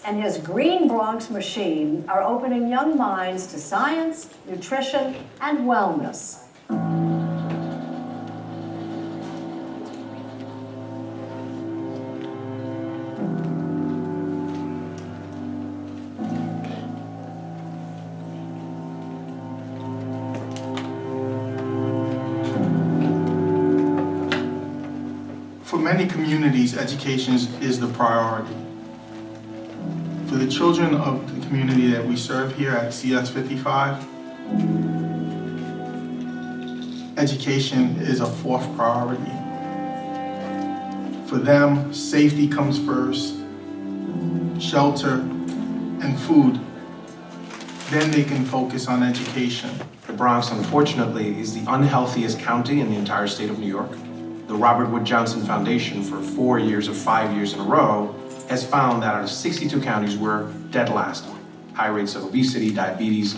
and his Green Bronx machine are opening young minds to science, nutrition, and wellness. For many communities, education is the priority. For the children of the community that we serve here at CS 55, education is a fourth priority. For them, safety comes first, shelter, and food. Then they can focus on education. The Bronx, unfortunately, is the unhealthiest county in the entire state of New York. The Robert Wood Johnson Foundation, for 4 years of 5 years in a row, has found that out of 62 counties, we're dead last. High rates of obesity, diabetes,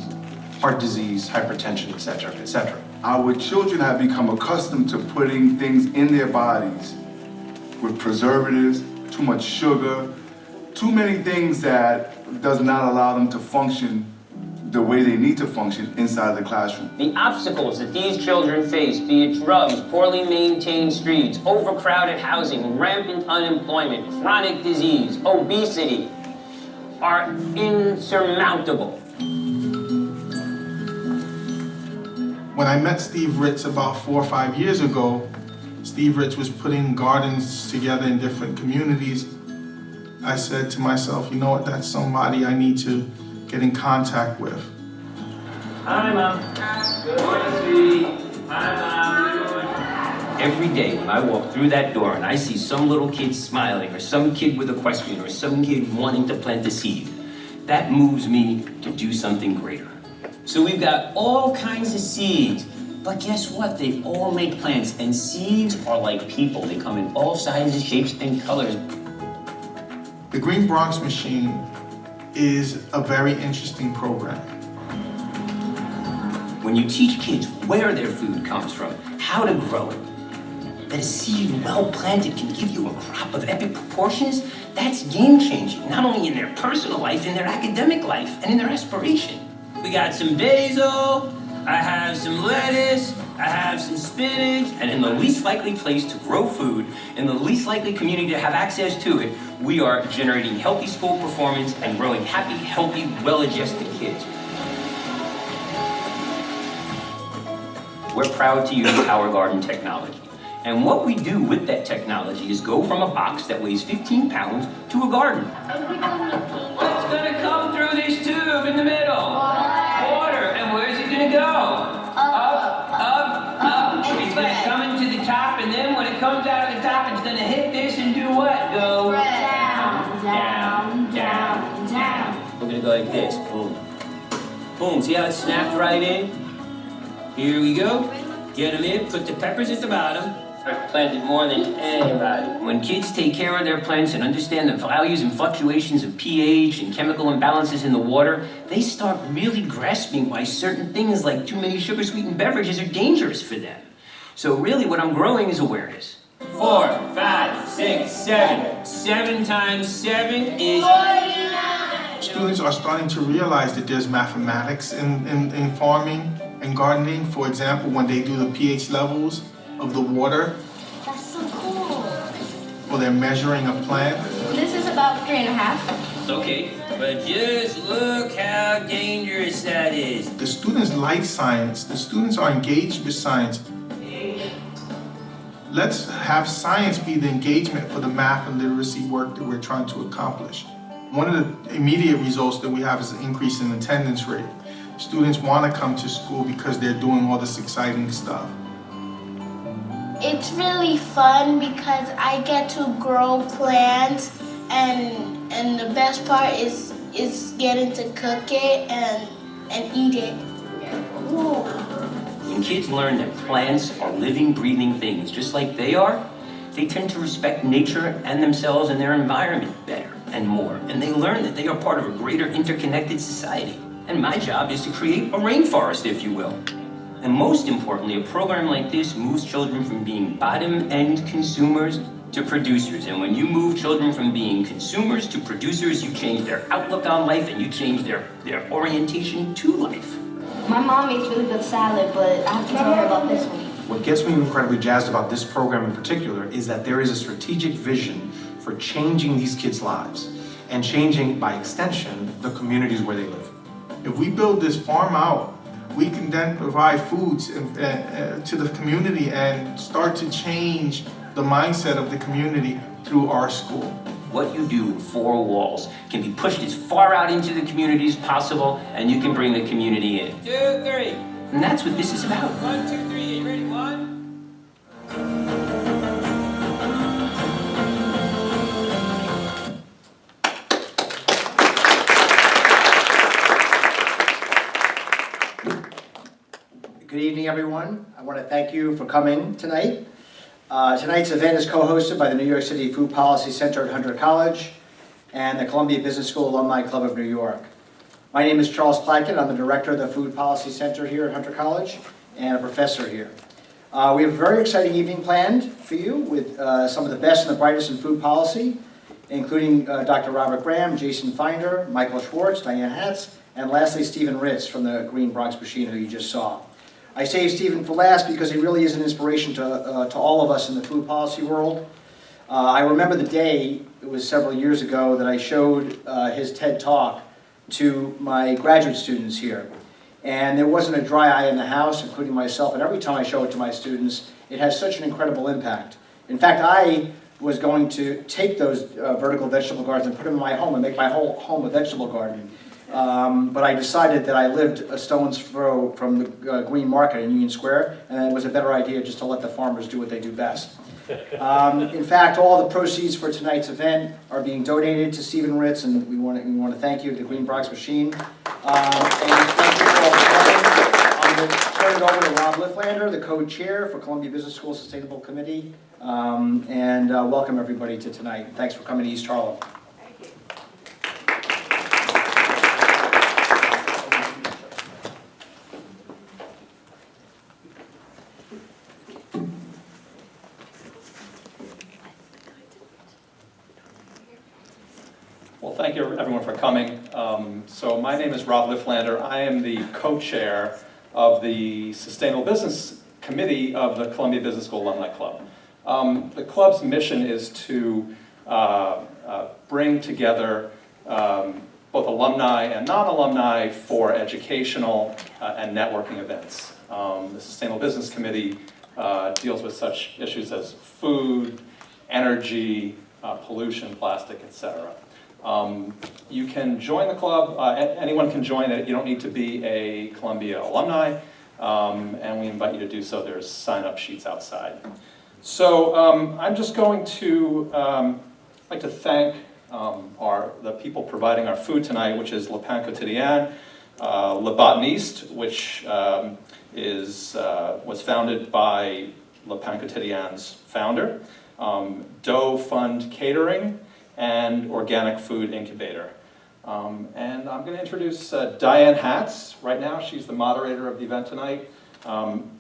heart disease, hypertension, et cetera, et cetera. Our children have become accustomed to putting things in their bodies with preservatives, too much sugar, too many things that does not allow them to function the way they need to function inside the classroom. The obstacles that these children face, be it drugs, poorly maintained streets, overcrowded housing, rampant unemployment, chronic disease, obesity, are insurmountable. When I met Steve Ritz about 4 or 5 years ago, Steve Ritz was putting gardens together in different communities. I said to myself, you know what, that's somebody I need to get in contact with. Hi, Mom. Good morning, sweetie. Hi, Mom. Good morning. Every day when I walk through that door and I see some little kid smiling, or some kid with a question, or some kid wanting to plant a seed, that moves me to do something greater. So we've got all kinds of seeds, but guess what? They all make plants, and seeds are like people. They come in all sizes, shapes, and colors. The Green Bronx Machine is a very interesting program. When you teach kids where their food comes from, how to grow it, that a seed well planted can give you a crop of epic proportions, that's game-changing, not only in their personal life, in their academic life, and in their aspiration. We got some basil, I have some lettuce, I have some spinach, and in the least likely place to grow food, in the least likely community to have access to it, we are generating healthy school performance and growing happy, healthy, well-adjusted kids. We're proud to use our garden technology. And what we do with that technology is go from a box that weighs 15 pounds to a garden. What's gonna come through this tube in the middle? Water. And where's it gonna go? Up, up, up. It's gonna come into the top, and then when it comes out of the top, it's gonna hit this and do what? Go down, down, down, down. We're gonna go like this. Boom. Boom. See how it snapped right in? Here we go. Get them in, put the peppers at the bottom. I've planted more than anybody. When kids take care of their plants and understand the values and fluctuations of pH and chemical imbalances in the water, they start really grasping why certain things like too many sugar-sweetened beverages are dangerous for them. So really what I'm growing is awareness. 4, 5, 6, 7. 7 times 7 is 49. Students are starting to realize that there's mathematics in farming and gardening. For example, when they do the pH levels of the water. That's so cool. Or they're measuring a plant. This is about 3.5. Okay, but just look how dangerous that is. The students like science. The students are engaged with science. Let's have science be the engagement for the math and literacy work that we're trying to accomplish. One of the immediate results that we have is an increase in attendance rate. Students want to come to school because they're doing all this exciting stuff. It's really fun because I get to grow plants, and the best part is getting to cook it and eat it. Ooh. When kids learn that plants are living, breathing things just like they are, they tend to respect nature and themselves and their environment better and more. And they learn that they are part of a greater interconnected society. And my job is to create a rainforest, if you will. And most importantly, a program like this moves children from being bottom-end consumers to producers. And when you move children from being consumers to producers, you change their outlook on life and you change their orientation to life. My mom makes really good salad, but I have to tell her about this one. What gets me incredibly jazzed about this program in particular is that there is a strategic vision for changing these kids' lives and changing, by extension, the communities where they live. If we build this farm out, we can then provide foods to the community and start to change the mindset of the community through our school. What you do in four walls can be pushed as far out into the community as possible, and you can bring the community in. 2, 3. And that's what this is about. 1, 2, 3. Are you ready? 1. Good evening, everyone. I want to thank you for coming tonight. Tonight's event is co-hosted by the New York City Food Policy Center at Hunter College and the Columbia Business School Alumni Club of New York. My name is Charles Plackett. I'm the director of the Food Policy Center here at Hunter College and a professor here. We have a very exciting evening planned for you with some of the best and the brightest in food policy, including Dr. Robert Graham, Jason Finder, Michael Schwartz, Diane Hatz, and lastly Stephen Ritz from the Green Bronx Machine, who you just saw. I saved Stephen for last because he really is an inspiration to all of us in the food policy world. I remember the day, it was several years ago, that I showed his TED Talk to my graduate students here. And there wasn't a dry eye in the house, including myself, and every time I show it to my students, it has such an incredible impact. In fact, I was going to take those vertical vegetable gardens and put them in my home and make my whole home a vegetable garden. But I decided that I lived a stone's throw from the Green Market in Union Square, and it was a better idea just to let the farmers do what they do best. In fact, all the proceeds for tonight's event are being donated to Stephen Ritz, and we want to thank you, the Green Bronx Machine. And thank you for all for coming. I'm going to turn it over to Rob Lifflander, the co-chair for Columbia Business School Sustainable Committee, and welcome everybody to tonight. Thanks for coming to East Harlem. Well, thank you everyone for coming. So my name is Rob Lifflander. I am the co-chair of the Sustainable Business Committee of the Columbia Business School Alumni Club. The club's mission is to bring together both alumni and non-alumni for educational and networking events. The Sustainable Business Committee deals with such issues as food, energy, pollution, plastic, etc. You can join the club, anyone can join it, you don't need to be a Columbia alumni, and we invite you to do so. There's sign-up sheets outside. So I'm just going to like to thank the people providing our food tonight, which is Le Pain Quotidien, Le Botaniste, which was founded by Le Pain Quotidien's founder, Dough Fund Catering, and Organic Food Incubator. And I'm going to introduce Diane Hatz right now. She's the moderator of the event tonight.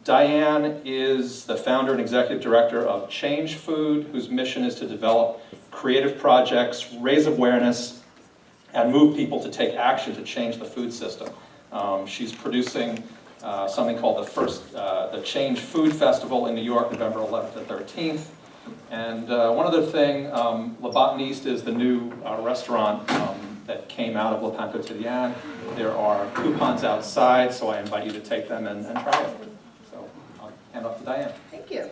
Diane is the founder and executive director of Change Food, whose mission is to develop creative projects, raise awareness, and move people to take action to change the food system. She's producing something called the Change Food Festival in New York, November 11th to 13th. And one other thing, Le Botaniste is the new restaurant that came out of Le Pain Quotidien. There are coupons outside, so I invite you to take them and try it. So I'll hand off to Diane. Thank you.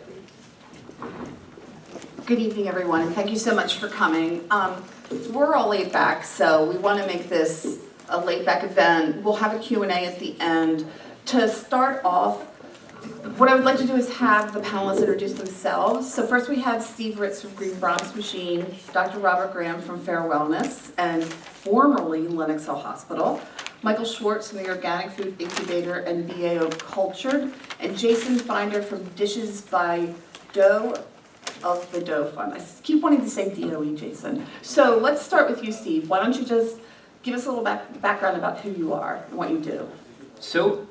Good evening, everyone, and thank you so much for coming. We're all laid back, so we want to make this a laid back event. We'll have a Q&A at the end. To start off, what I would like to do is have the panelists introduce themselves. So first we have Steve Ritz from Green Bronx Machine, Dr. Robert Graham from Fair Wellness, and formerly Lennox Hospital, Michael Schwartz from the Organic Food Incubator and BAO Cultured, and Jason Finder from Dishes by Dough of the Dough Fund. I keep wanting to say DOE, Jason. So let's start with you, Steve. Why don't you just give us a little background about who you are and what you do. So,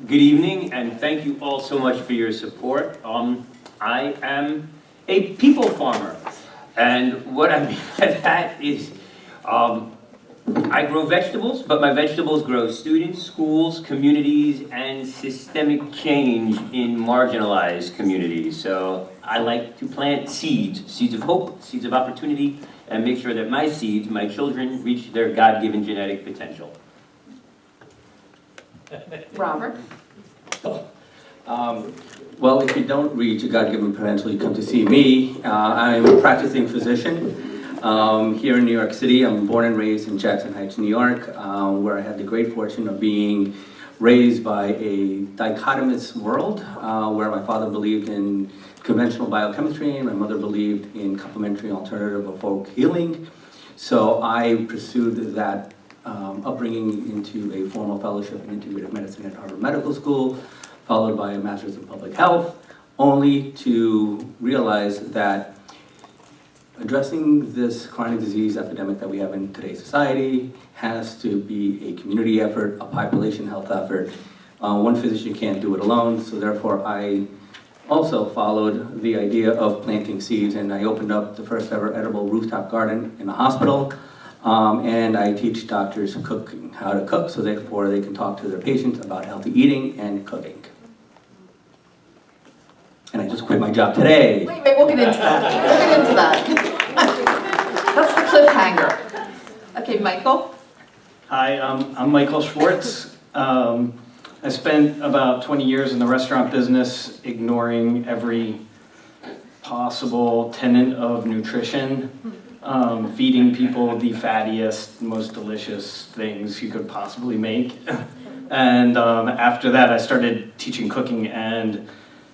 good evening, and thank you all so much for your support. I am a people farmer. And what I mean by that is, I grow vegetables, but my vegetables grow students, schools, communities, and systemic change in marginalized communities. So I like to plant seeds, seeds of hope, seeds of opportunity, and make sure that my seeds, my children, reach their God-given genetic potential. Robert? Well, if you don't reach your God-given potential, you come to see me. I'm a practicing physician here in New York City. I'm born and raised in Jackson Heights, New York, where I had the great fortune of being raised by a dichotomous world, where my father believed in conventional biochemistry and my mother believed in complementary alternative or folk healing. So I pursued that upbringing into a formal fellowship in Integrative Medicine at Harvard Medical School, followed by a master's in public health, only to realize that addressing this chronic disease epidemic that we have in today's society has to be a community effort, a population health effort. One physician can't do it alone, so therefore I also followed the idea of planting seeds, and I opened up the first ever edible rooftop garden in a hospital. And I teach doctors cooking, how to cook, so therefore they can talk to their patients about healthy eating and cooking. And I just quit my job today. Wait, we'll get into that. We'll get into that. That's the cliffhanger. Okay, Michael? Hi, I'm Michael Schwartz. I spent about 20 years in the restaurant business, ignoring every possible tenet of nutrition, feeding people the fattiest, most delicious things you could possibly make. And after that, I started teaching cooking and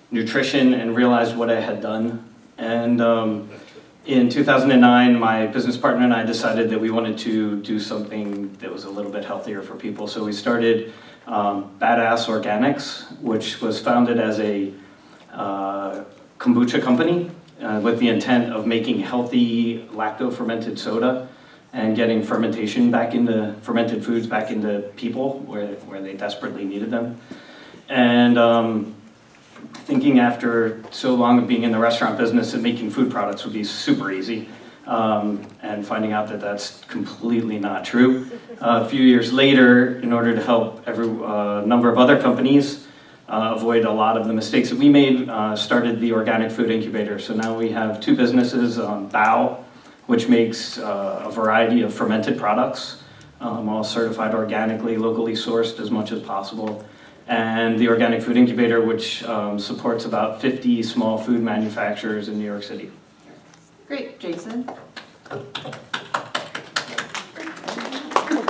nutrition and realized what I had done. And in 2009, my business partner and I decided that we wanted to do something that was a little bit healthier for people. So we started Badass Organics, which was founded as a kombucha company with the intent of making healthy lacto-fermented soda and getting fermentation back into, fermented foods back into people where they desperately needed them. And thinking after so long of being in the restaurant business that making food products would be super easy, and finding out that that's completely not true. A few years later, in order to help a number of other companies avoid a lot of the mistakes that we made, started the Organic Food Incubator. So now we have two businesses, Bao, which makes a variety of fermented products, all certified organically, locally sourced as much as possible. And the Organic Food Incubator, which supports about 50 small food manufacturers in New York City. Great, Jason?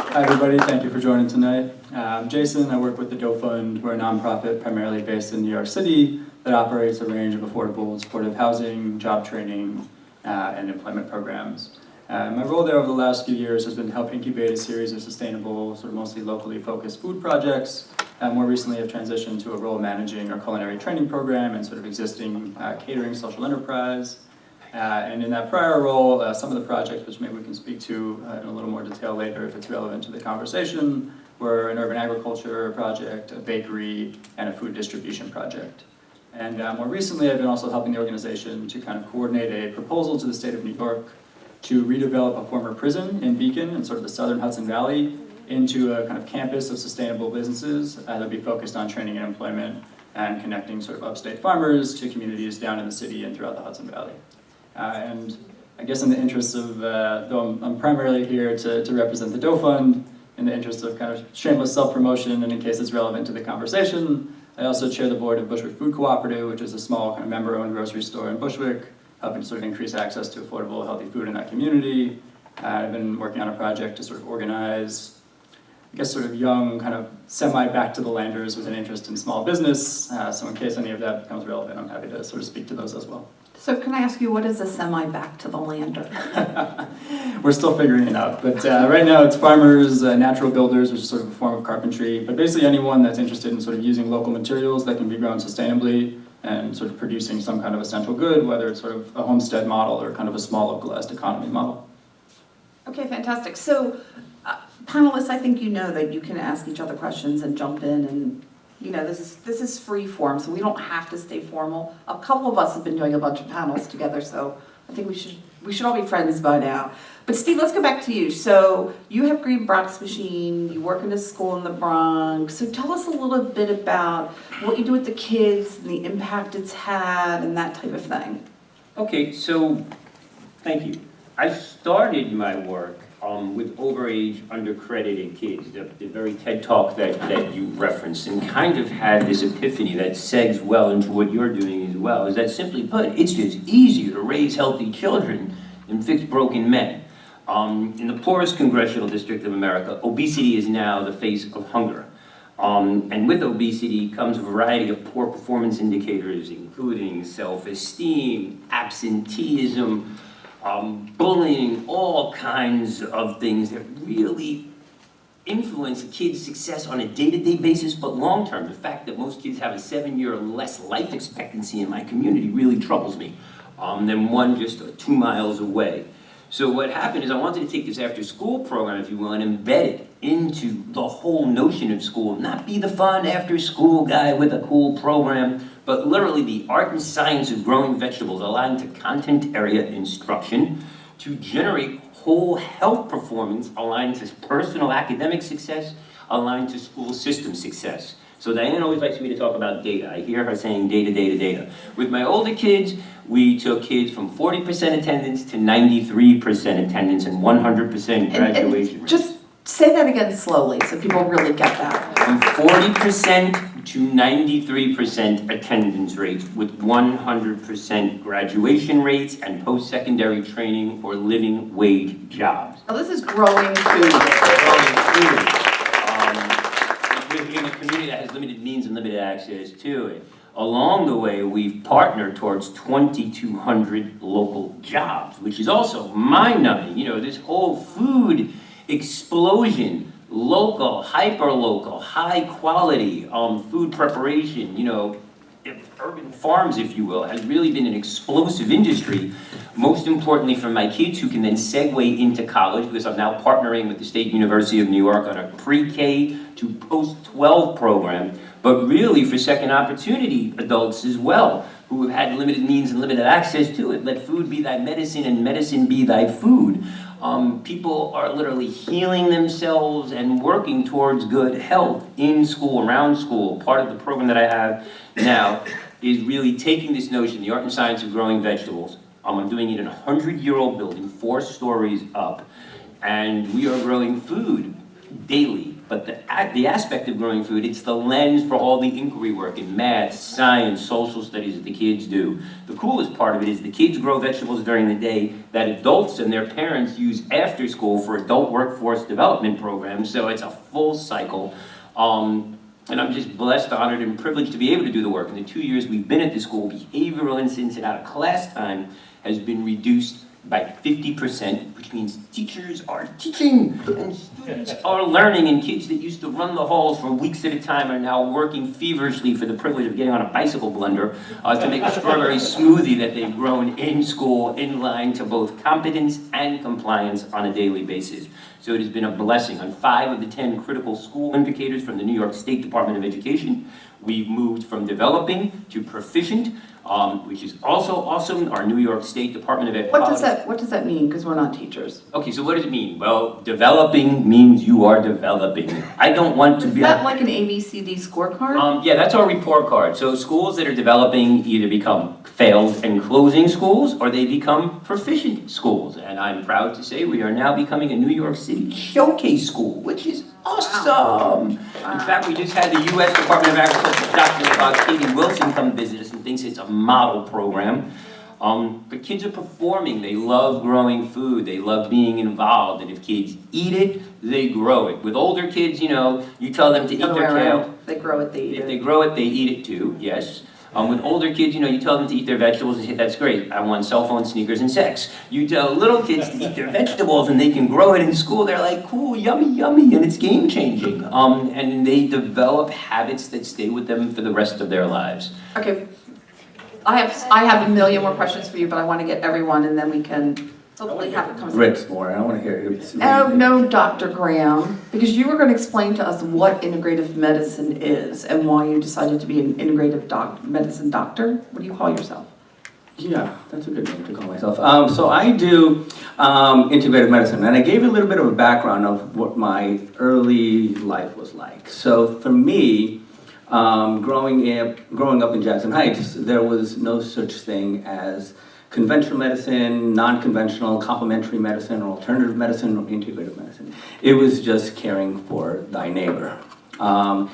Hi everybody, thank you for joining tonight. I'm Jason, I work with the Dough Fund. We're a nonprofit primarily based in New York City that operates a range of affordable and supportive housing, job training, and employment programs. My role there over the last few years has been to help incubate a series of sustainable, sort of mostly locally focused food projects. More recently, I've transitioned to a role managing our culinary training program and sort of existing catering social enterprise. And in that prior role, some of the projects, which maybe we can speak to in a little more detail later if it's relevant to the conversation, were an urban agriculture project, a bakery, and a food distribution project. And more recently, I've been also helping the organization to kind of coordinate a proposal to the state of New York to redevelop a former prison in Beacon in sort of the southern Hudson Valley into a kind of campus of sustainable businesses that would be focused on training and employment and connecting sort of upstate farmers to communities down in the city and throughout the Hudson Valley. And I guess in the interest of, though I'm primarily here to represent the Dough Fund, in the interest of kind of shameless self-promotion and in case it's relevant to the conversation, I also chair the board of Bushwick Food Cooperative, which is a small kind of member-owned grocery store in Bushwick, helping to sort of increase access to affordable, healthy food in that community. I've been working on a project to sort of organize, I guess, sort of young, kind of semi-back to the landers with an interest in small business. So in case any of that becomes relevant, I'm happy to sort of speak to those as well. So can I ask you, what is a semi-back to the lander? We're still figuring it out, but right now it's farmers, natural builders, which is sort of a form of carpentry, but basically anyone that's interested in sort of using local materials that can be grown sustainably and sort of producing some kind of essential good, whether it's sort of a homestead model or kind of a small localized economy model. Okay, fantastic. So panelists, I think you know that you can ask each other questions and jump in and You know, this is free form, so we don't have to stay formal. A couple of us have been doing a bunch of panels together, so I think we should all be friends by now. But Steve, let's go back to you. So you have Green Bronx Machine, you work in a school in the Bronx. So tell us a little bit about what you do with the kids and the impact it's had and that type of thing. Okay, so thank you. I started my work with overage, undercredited kids, the very TED Talk that you referenced, and kind of had this epiphany that segs well into what you're doing as well, is that simply put, it's just easier to raise healthy children than fix broken men. In the poorest congressional district of America, obesity is now the face of hunger. And with obesity comes a variety of poor performance indicators, including self-esteem, absenteeism, bullying, all kinds of things that really influence a kid's success on a day-to-day basis, but long-term. The fact that most kids have a 7-year or less life expectancy in my community really troubles me, than one just 2 miles away. So what happened is I wanted to take this after-school program, if you will, and embed it into the whole notion of school. Not be the fun after-school guy with a cool program, but literally the art and science of growing vegetables aligned to content area instruction to generate whole health performance aligned to personal academic success, aligned to school system success. So Diane always likes me to talk about data. I hear her saying data, data, data. With my older kids, we took kids from 40% attendance to 93% attendance and 100% graduation rate. Just say that again slowly so people really get that. From 40% to 93% attendance rates with 100% graduation rates and post-secondary training or living wage jobs. Now this is growing food. In a community that has limited means and limited access to it. Along the way, we've partnered towards 2,200 local jobs, which is also mind-numbing. You know, this whole food explosion, local, hyper-local, high-quality food preparation, you know, urban farms, if you will, has really been an explosive industry. Most importantly for my kids who can then segue into college, because I'm now partnering with the State University of New York on a pre-K to post-12 program, but really for second opportunity adults as well, who have had limited means and limited access to it. Let food be thy medicine and medicine be thy food. People are literally healing themselves and working towards good health in school, around school. Part of the program that I have now is really taking this notion, the art and science of growing vegetables. I'm doing it in a 100-year-old building, 4 stories up, and we are growing food daily. But the aspect of growing food, it's the lens for all the inquiry work in math, science, social studies that the kids do. The coolest part of it is the kids grow vegetables during the day that adults and their parents use after school for adult workforce development programs, so it's a full cycle. And I'm just blessed, honored, and privileged to be able to do the work. In the 2 years we've been at the school, behavioral incidents and out of class time has been reduced by 50%, which means teachers are teaching and students are learning, and kids that used to run the halls for weeks at a time are now working feverishly for the privilege of getting on a bicycle blender to make a strawberry smoothie that they've grown in school in line to both competence and compliance on a daily basis. So it has been a blessing. On 5 of the 10 critical school indicators from the New York State Department of Education, we've moved from developing to proficient, which is also awesome. Our New York State Department of Education. What does that mean? Because we're not teachers. Okay, so what does it mean? Well, developing means you are developing. I don't want to be. Is that like an ABCD scorecard? Yeah, that's our report card. So schools that are developing either become failed and closing schools, or they become proficient schools. And I'm proud to say we are now becoming a New York City showcase school, which is awesome. Wow. In fact, we just had the U.S. Department of Agriculture Dr. Katie Wilson come visit us and thinks it's a model program. But kids are performing. They love growing food. They love being involved. And if kids eat it, they grow it. With older kids, you know, you tell them to eat their kale. They grow it, they eat it. If they grow it, they eat it too, yes. With older kids, you know, you tell them to eat their vegetables and say, that's great. I want cell phones, sneakers, and sex. You tell little kids to eat their vegetables and they can grow it in school. They're like, cool, yummy, yummy, and it's game changing. And they develop habits that stay with them for the rest of their lives. Okay. I have a million more questions for you, but I want to get everyone, and then we can hopefully have it come. Ritz more, I don't want to hear it. Oh, no, Dr. Graham, because you were going to explain to us what integrative medicine is and why you decided to be an integrative medicine doctor. What do you call yourself? Yeah, that's a good name to call myself. So I do integrative medicine, and I gave you a little bit of a background of what my early life was like. So for me, growing up in Jackson Heights, there was no such thing as conventional medicine, non-conventional, complementary medicine, or alternative medicine, or integrative medicine. It was just caring for thy neighbor. I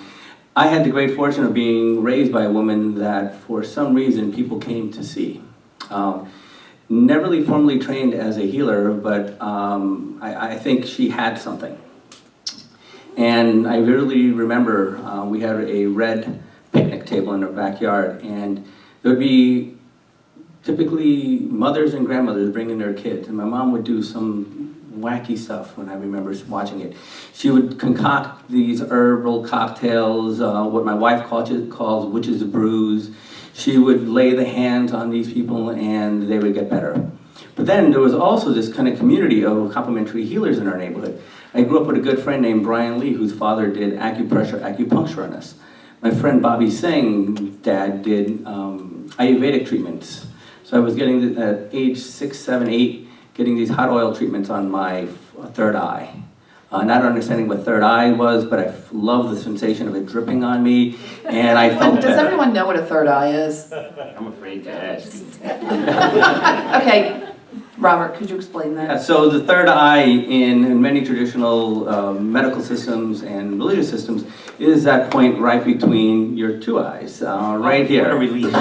had the great fortune of being raised by a woman that, for some reason, people came to see. Never really formally trained as a healer, but I think she had something. And I vividly remember we had a red picnic table in our backyard, and there would be typically mothers and grandmothers bringing their kids, and my mom would do some wacky stuff when I remember watching it. She would concoct these herbal cocktails, what my wife calls witch's brews. She would lay the hands on these people and they would get better. But then there was also this kind of community of complementary healers in our neighborhood. I grew up with a good friend named Brian Lee, whose father did acupuncture on us. My friend Bobby Singh's dad did Ayurvedic treatments. So I was getting, at age 6, 7, 8, getting these hot oil treatments on my third eye. Not understanding what third eye was, but I loved the sensation of it dripping on me, and I felt Does everyone know what a third eye is? I'm afraid to ask. Okay, Robert, could you explain that? So the third eye in many traditional medical systems and religious systems is that point right between your two eyes, right here. What a relief.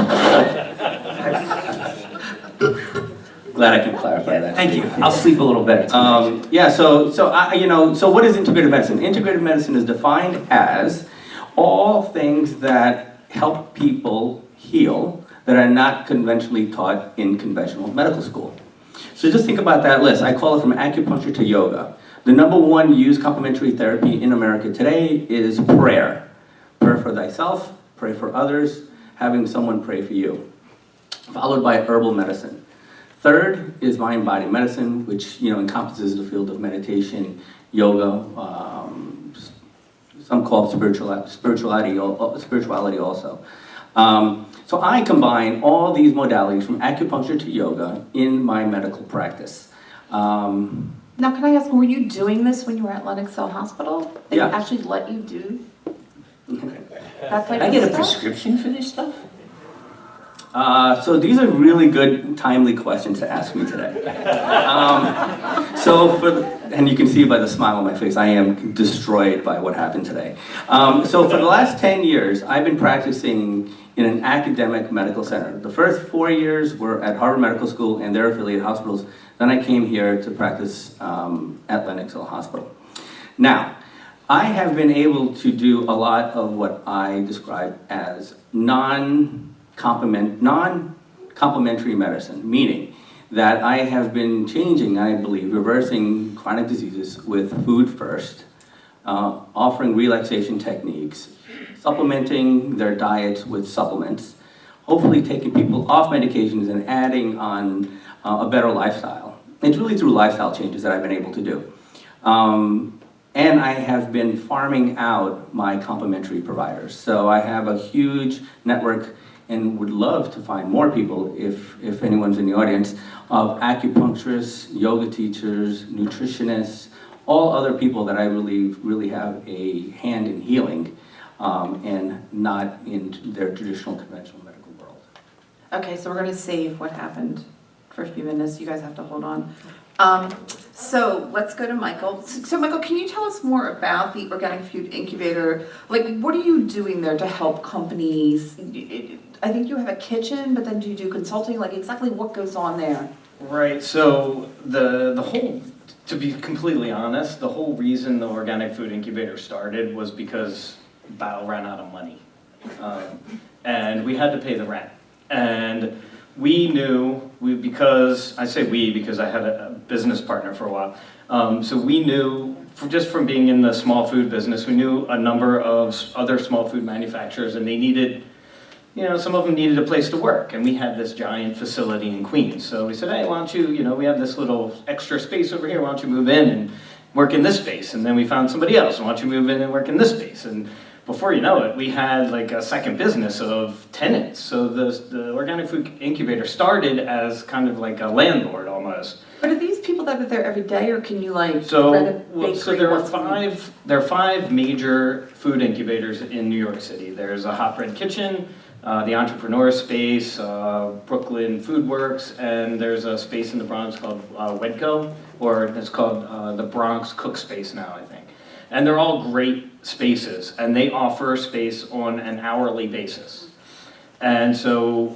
Glad I can clarify that. Thank you. I'll sleep a little better. Yeah. So what is integrative medicine? Integrative medicine is defined as all things that help people heal that are not conventionally taught in conventional medical school. So just think about that list. I call it from acupuncture to yoga. The #1 used complementary therapy in America today is prayer. Pray for thyself, pray for others, having someone pray for you. Followed by herbal medicine. Third is mind-body medicine, which encompasses the field of meditation, yoga, some call it spirituality also. So I combine all these modalities from acupuncture to yoga in my medical practice. Now, can I ask, were you doing this when you were at Lennox Hospital? They Yeah. actually let you do that type Can I of get a stuff? prescription for this stuff? So these are really good, timely questions to ask me today. And you can see by the smile on my face, I am destroyed by what happened today. So for the last 10 years, I've been practicing in an academic medical center. The first 4 years were at Harvard Medical School and their affiliate hospitals. Then I came here to practice at Lennox Hospital. Now, I have been able to do a lot of what I describe as non-complementary medicine, meaning that I have been changing, I believe, reversing chronic diseases with food first, offering relaxation techniques, supplementing their diets with supplements, hopefully taking people off medications and adding on a better lifestyle. It's really through lifestyle changes that I've been able to do. And I have been farming out my complementary providers. So I have a huge network and would love to find more people, if anyone's in the audience, of acupuncturists, yoga teachers, nutritionists, all other people that I really have a hand in healing and not in their traditional conventional medical world. Okay, so we're going to save what happened for a few minutes. You guys have to hold on. So let's go to Michael. So Michael, can you tell us more about the Organic Food Incubator? Like, what are you doing there to help companies? I think you have a kitchen, but then do you do consulting? Like, exactly what goes on there? Right, so the whole, to be completely honest, the whole reason the Organic Food Incubator started was because Battle ran out of money. And we had to pay the rent. And we knew, because I had a business partner for a while, so we knew, just from being in the small food business, we knew a number of other small food manufacturers, and they needed you know, some of them needed a place to work, and we had this giant facility in Queens. So we said, hey, why don't you, you know, we have this little extra space over here, why don't you move in and work in this space? And then we found somebody else, why don't you move in and work in this space? And before you know it, we had like a second business of tenants. So the Organic Food Incubator started as kind of like a landlord almost. But are these people that are there every day, or can you like rent a So bakery there are once a week? five major food incubators in New York City. There's a Hot Bread Kitchen, the Entrepreneur Space, Brooklyn Food Works, and there's a space in the Bronx called Wedco, or it's called the Bronx Cook Space now, I think. And they're all great spaces, and they offer space on an hourly basis. And so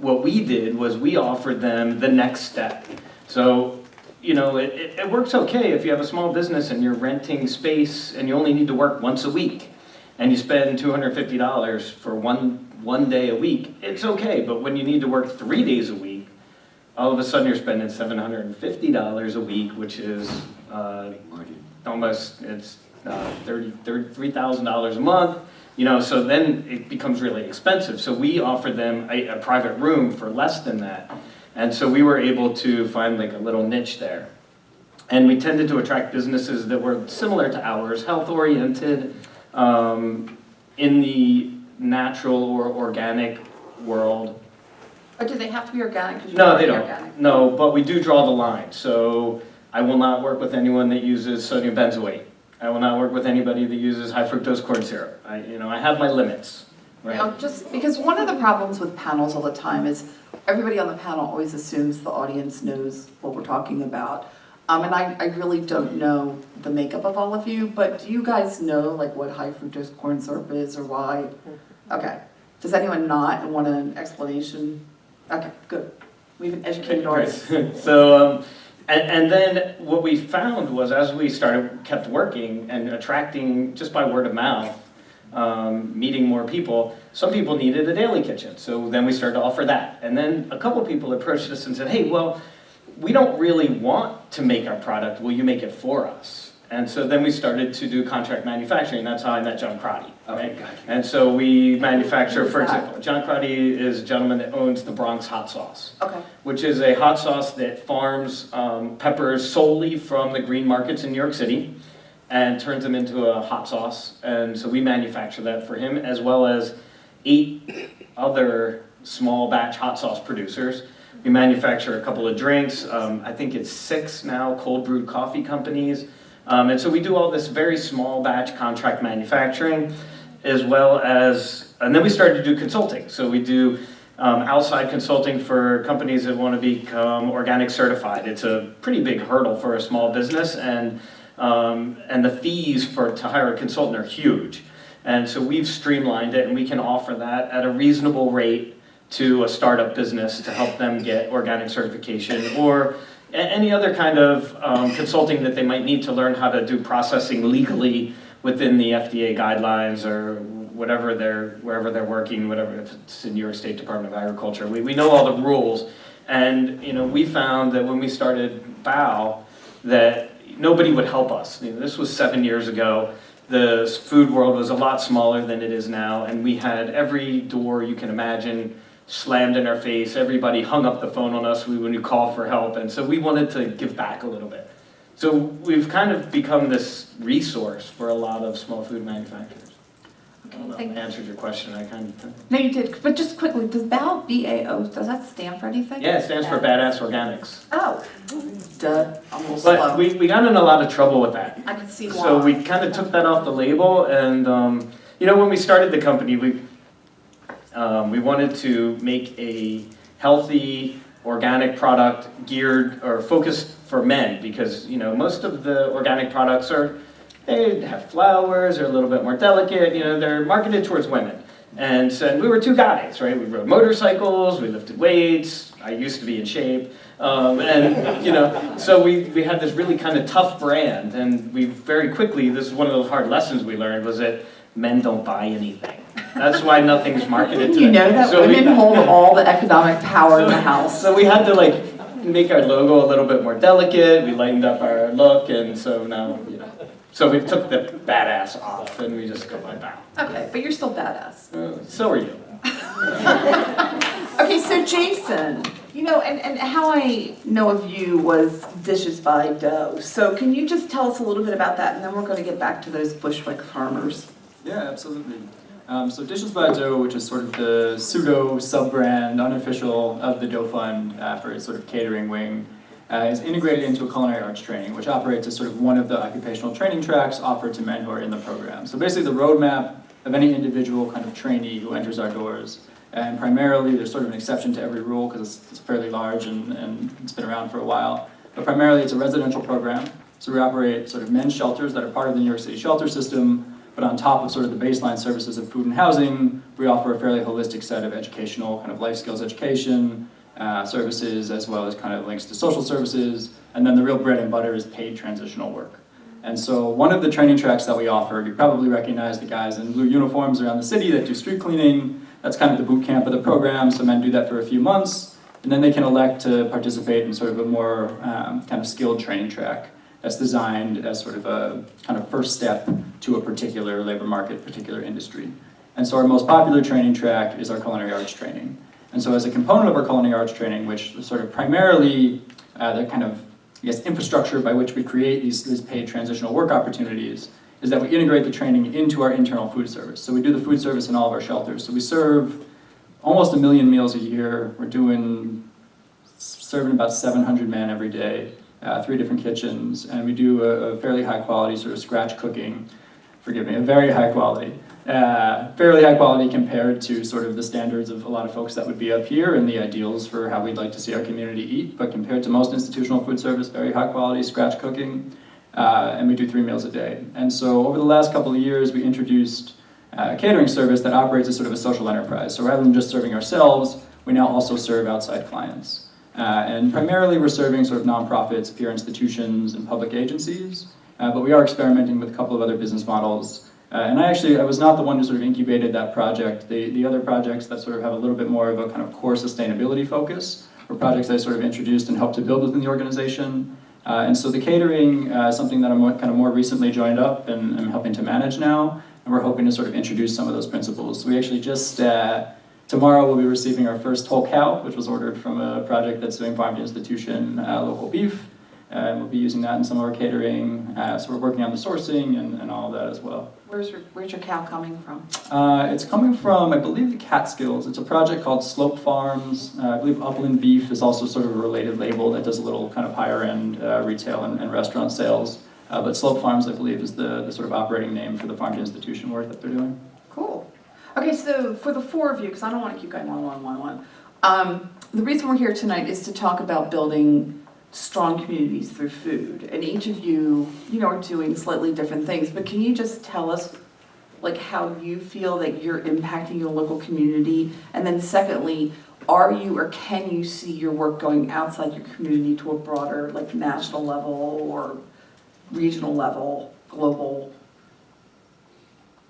what we did was we offered them the next step. So, you know, it works okay if you have a small business and you're renting space and you only need to work once a week and you spend $250 for one day a week, it's okay. But when you need to work 3 days a week, all of a sudden you're spending $750 a week, which is almost, it's $3,000 a month. You know, so then it becomes really expensive. So we offered them a private room for less than that. And so we were able to find like a little niche there. And we tended to attract businesses that were similar to ours, health-oriented, in the natural or organic world. But do they have to be organic? 'Cause you're No, they already don't. organic. No, but we do draw the line. So I will not work with anyone that uses sodium benzoate. I will not work with anybody that uses high fructose corn syrup. I have my limits. Right? You know, just because one of the problems with panels all the time is everybody on the panel always assumes the audience knows what we're talking about. And I really don't know the makeup of all of you, but do you guys know like what high fructose corn syrup is or why? Okay. Does anyone not want an explanation? Okay, good. We've an educated audience. So, and then what we found was as we kept working and attracting just by word of mouth, meeting more people, some people needed a daily kitchen. So then we started to offer that. And then a couple people approached us and said, hey, well, we don't really want to make our product. Will you make it for us? And so then we started to do contract manufacturing. That's how I met John Crotty. Right? Okay. And so we manufacture, for example, John Crotty is a gentleman that owns the Bronx hot sauce, which is a hot sauce that farms peppers solely from the green markets in New York City and turns them into a hot sauce. And so we manufacture that for him, as well as 8 other small batch hot sauce producers. We manufacture a couple of drinks. I think it's 6 now cold brewed coffee companies. And so we do all this very small batch contract manufacturing, as well as, and then we started to do consulting. So we do outside consulting for companies that want to become organic certified. It's a pretty big hurdle for a small business, and the fees to hire a consultant are huge. And so we've streamlined it, and we can offer that at a reasonable rate to a startup business to help them get organic certification or any other kind of consulting that they might need to learn how to do processing legally within the FDA guidelines or wherever they're working, whatever, if it's in New York State Department of Agriculture. We know all the rules. And we found that when we started BOW that nobody would help us. This was 7 years ago. The food world was a lot smaller than it is now, and we had every door you can imagine slammed in our face. Everybody hung up the phone on us when you call for help, and so we wanted to give back a little bit. So we've kind of become this resource for a lot of small food manufacturers. I don't know if I answered your question. I kind of... No, you did. But just quickly, does BAO, B-A-O, does that stand for anything? Yeah, it stands for Badass Organics. Oh, duh. I'm a little But slow. we got in a lot of trouble with that. I can see why. So we kind of took that off the label, and when we started the company, we wanted to make a healthy, organic product geared or focused for men, because most of the organic products they have flowers, they're a little bit more delicate, they're marketed towards women. And so we were 2 guys, right? We rode motorcycles, we lifted weights, I used to be in shape. So we had this really kind of tough brand, and we very quickly, this is one of those hard lessons we learned, was that men don't buy anything. That's why nothing's marketed to them. You know that so women hold all the economic power in the house. So we had to make our logo a little bit more delicate, we lightened up our look, and so now, So we took the badass off, and we just go by BOW. Okay, but you're still badass. So are you. Okay, so Jason, you know, and how I know of you was Dishes by Doe. So can you just tell us a little bit about that, and then we're going to get back to those Bushwick farmers. Yeah, absolutely. So Dishes by Doe, which is sort of the pseudo sub-brand, unofficial of the Doe Fund for its sort of catering wing, is integrated into a culinary arts training, which operates as sort of one of the occupational training tracks offered to men who are in the program. So basically the roadmap of any individual kind of trainee who enters our doors. And primarily, there's sort of an exception to every rule because it's fairly large and it's been around for a while. But primarily, it's a residential program. So we operate sort of men's shelters that are part of the New York City shelter system. But on top of sort of the baseline services of food and housing, we offer a fairly holistic set of educational, kind of life skills education services, as well as kind of links to social services. And then the real bread and butter is paid transitional work. And so one of the training tracks that we offer, you probably recognize the guys in blue uniforms around the city that do street cleaning. That's kind of the boot camp of the program, so men do that for a few months, and then they can elect to participate in sort of a more kind of skilled training track that's designed as sort of a kind of first step to a particular labor market, particular industry. And so our most popular training track is our culinary arts training. And so as a component of our culinary arts training, which is sort of primarily the kind of, I guess, infrastructure by which we create these paid transitional work opportunities, is that we integrate the training into our internal food service. So we do the food service in all of our shelters. So we serve almost 1 million meals a year. We're serving about 700 men every day, 3 different kitchens, and we do a fairly high quality sort of scratch cooking, forgive me, a very high quality, fairly high quality compared to sort of the standards of a lot of folks that would be up here and the ideals for how we'd like to see our community eat, but compared to most institutional food service, very high quality scratch cooking. And we do 3 meals a day. And so over the last couple of years, we introduced a catering service that operates as sort of a social enterprise. So rather than just serving ourselves, we now also serve outside clients. And primarily we're serving sort of nonprofits, peer institutions, and public agencies. But we are experimenting with a couple of other business models. And I was not the one who sort of incubated that project. The other projects that sort of have a little bit more of a kind of core sustainability focus were projects I sort of introduced and helped to build within the organization. And so the catering is something that I'm kind of more recently joined up and I'm helping to manage now, and we're hoping to sort of introduce some of those principles. So we actually just, tomorrow we'll be receiving our first whole cow, which was ordered from a project that's doing farm to institution local beef, and we'll be using that in some of our catering, so we're working on the sourcing and all of that as well. Where's your cow coming from? It's coming from, I believe, the Catskills. It's a project called Slope Farms. I believe Upland Beef is also sort of a related label that does a little kind of higher end retail and restaurant sales. But Slope Farms, I believe, is the sort of operating name for the farm to institution work that they're doing. Cool. Okay, so for the 4 of you, because I don't want to keep going one. The reason we're here tonight is to talk about building strong communities through food, and each of you, are doing slightly different things, but can you just tell us like how you feel that you're impacting your local community, and then secondly, are you or can you see your work going outside your community to a broader like national level or regional level, global?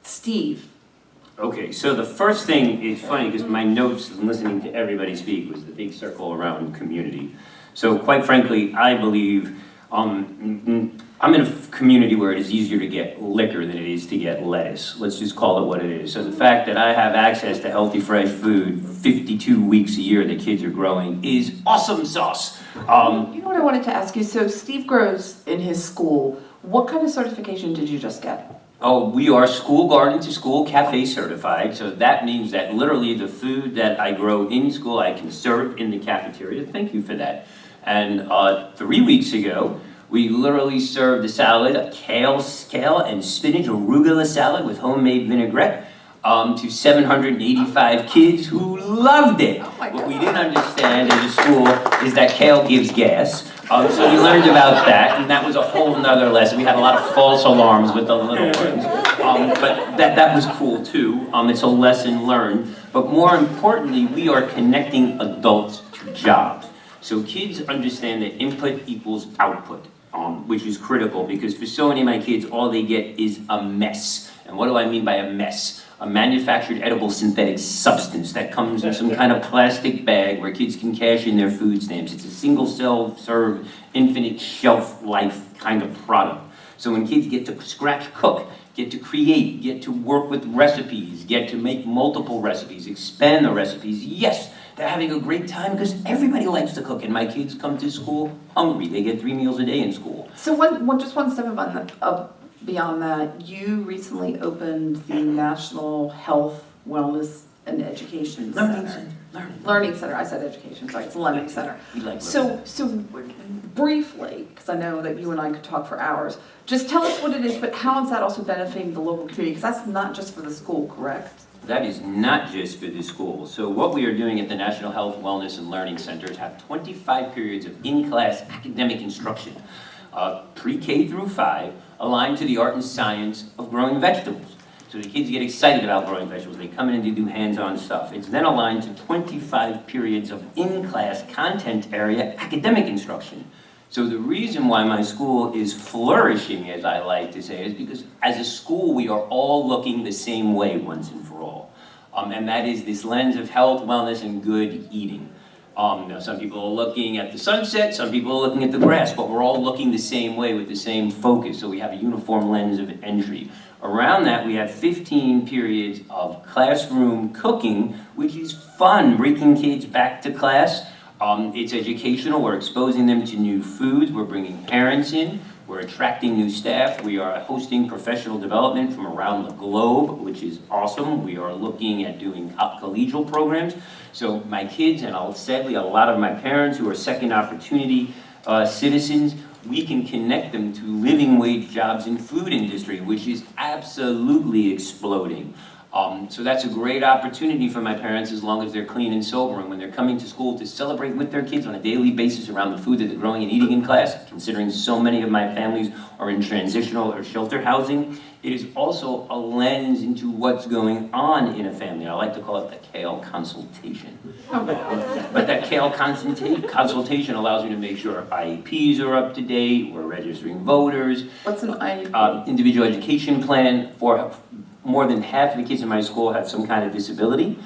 Steve. Okay, so the first thing is funny because my notes listening to everybody speak was the big circle around community. So quite frankly, I believe I'm in a community where it is easier to get liquor than it is to get lettuce. Let's just call it what it is. So the fact that I have access to healthy, fresh food 52 weeks a year that kids are growing is awesome sauce. You know what I wanted to ask you? So Steve grows in his school. What kind of certification did you just get? Oh, we are school garden to school cafe certified. So that means that literally the food that I grow in school, I can serve in the cafeteria. Thank you for that. And 3 weeks ago, we literally served a salad, a kale and spinach arugula salad with homemade vinaigrette to 785 kids who loved it. Oh what we didn't understand as a school is that kale gives gas. So we learned about that, and that was a whole nother lesson. We had a lot of false alarms with the little ones. But that was cool too. It's a lesson learned. But more importantly, we are connecting adults to jobs. So kids understand that input equals output, which is critical because for so many of my kids, all they get is a mess. And what do I mean by a mess? A manufactured edible synthetic substance that comes in some kind of plastic bag where kids can cash in their food stamps. It's a single cell serve, infinite shelf life kind of product. So when kids get to scratch cook get to create, get to work with recipes, get to make multiple recipes, expand the recipes. Yes, they're having a great time because everybody likes to cook, and my kids come to school hungry. They get 3 meals a day in school. So just one step beyond that, you recently opened the National Health, Wellness, and Education Center. Learning Center. I said education, sorry, it's Learning Center. So briefly, because I know that you and I could talk for hours, just tell us what it is, but how is that also benefiting the local community? Because that's not just for the school, correct? That is not just for the school. So what we are doing at the National Health, Wellness, and Learning Center is have 25 periods of in-class academic instruction, pre-K through 5, aligned to the art and science of growing vegetables. So the kids get excited about growing vegetables. They come in and they do hands-on stuff. It's then aligned to 25 periods of in-class content area academic instruction. So the reason why my school is flourishing, as I like to say, is because as a school we are all looking the same way once and for all. And that is this lens of health, wellness, and good eating. Now some people are looking at the sunset, some people are looking at the grass, but we're all looking the same way with the same focus. So we have a uniform lens of entry. Around that, we have 15 periods of classroom cooking, which is fun, bringing kids back to class. It's educational. We're exposing them to new foods. We're bringing parents in. We're attracting new staff. We are hosting professional development from around the globe, which is awesome. We are looking at doing collegial programs. So my kids, and sadly a lot of my parents who are second opportunity citizens, we can connect them to living wage jobs in food industry, which is absolutely exploding. So that's a great opportunity for my parents as long as they're clean and sober, and when they're coming to school to celebrate with their kids on a daily basis around the food that they're growing and eating in class, considering so many of my families are in transitional or shelter housing, it is also a lens into what's going on in a family. I like to call it the kale consultation. But that kale consultation allows you to make sure IEPs are up to date, we're registering voters. What's an IEP? Individual education plan. For more than half of the kids in my school have some kind of disability,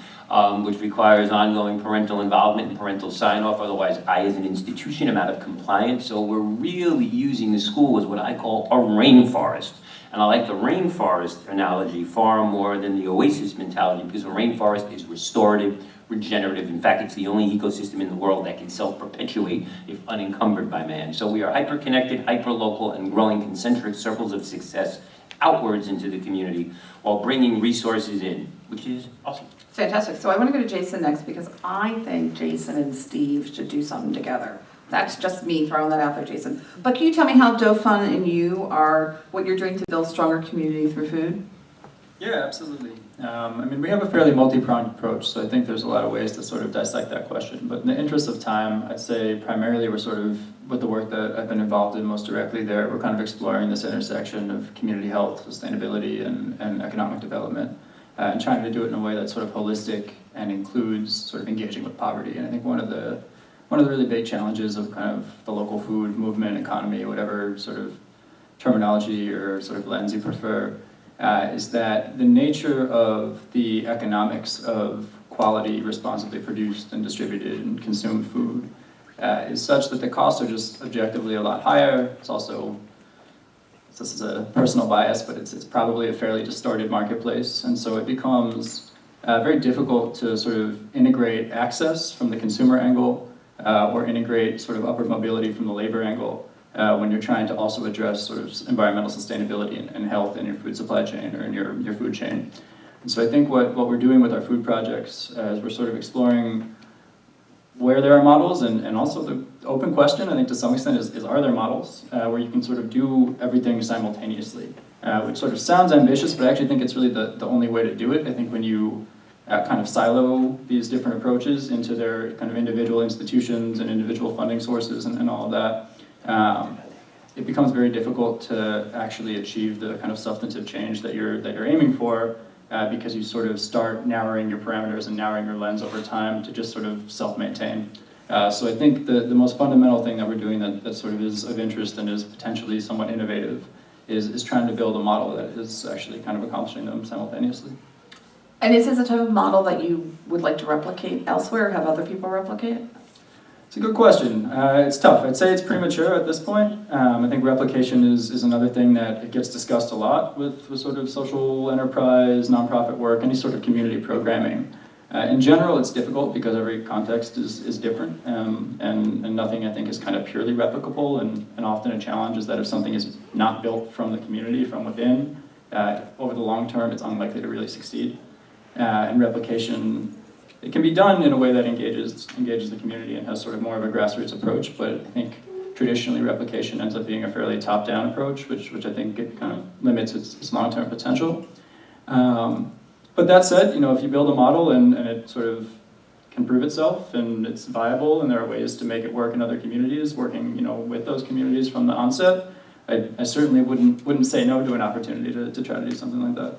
which requires ongoing parental involvement and parental sign-off. Otherwise, I, as an institution, am out of compliance. So we're really using the school as what I call a rainforest. And I like the rainforest analogy far more than the oasis mentality, because a rainforest is restorative, regenerative. In fact, it's the only ecosystem in the world that can self-perpetuate if unencumbered by man. So we are hyper-connected, hyper-local, and growing concentric circles of success outwards into the community while bringing resources in, which is awesome. Fantastic. So I want to go to Jason next because I think Jason and Steve should do something together. That's just me throwing that out there, Jason. But can you tell me how Dough Fund and you are, what you're doing to build stronger community through food? Yeah, absolutely. I mean, we have a fairly multi-pronged approach, so I think there's a lot of ways to sort of dissect that question. But in the interest of time, I'd say primarily we're sort of, with the work that I've been involved in most directly there, we're kind of exploring this intersection of community health, sustainability, and economic development, and trying to do it in a way that's sort of holistic and includes sort of engaging with poverty. And I think one of the really big challenges of kind of the local food movement, economy, whatever sort of terminology or sort of lens you prefer, is that the nature of the economics of quality, responsibly produced and distributed and consumed food is such that the costs are just objectively a lot higher. It's also, this is a personal bias, but it's probably a fairly distorted marketplace. And so it becomes very difficult to sort of integrate access from the consumer angle or integrate sort of upward mobility from the labor angle when you're trying to also address sort of environmental sustainability and health in your food supply chain or in your food chain. And so I think what we're doing with our food projects is we're sort of exploring where there are models, and also the open question, I think to some extent, is are there models where you can sort of do everything simultaneously, which sort of sounds ambitious, but I actually think it's really the only way to do it. I think when you kind of silo these different approaches into their kind of individual institutions and individual funding sources and all of that, it becomes very difficult to actually achieve the kind of substantive change that you're aiming for, because you sort of start narrowing your parameters and narrowing your lens over time to just sort of self-maintain. So I think the most fundamental thing that we're doing that sort of is of interest and is potentially somewhat innovative is trying to build a model that is actually kind of accomplishing them simultaneously. And is this a type of model that you would like to replicate elsewhere or have other people replicate? It's a good question. It's tough. I'd say it's premature at this point. I think replication is another thing that it gets discussed a lot with sort of social enterprise, nonprofit work, any sort of community programming. In general, it's difficult because every context is different, and nothing, I think, is kind of purely replicable, and often a challenge is that if something is not built from the community, from within, over the long term, it's unlikely to really succeed. And replication, it can be done in a way that engages the community and has sort of more of a grassroots approach, but I think traditionally replication ends up being a fairly top-down approach, which I think it kind of limits its long-term potential. But that said, if you build a model and it sort of can prove itself and it's viable and there are ways to make it work in other communities, working with those communities from the onset, I certainly wouldn't say no to an opportunity to try to do something like that.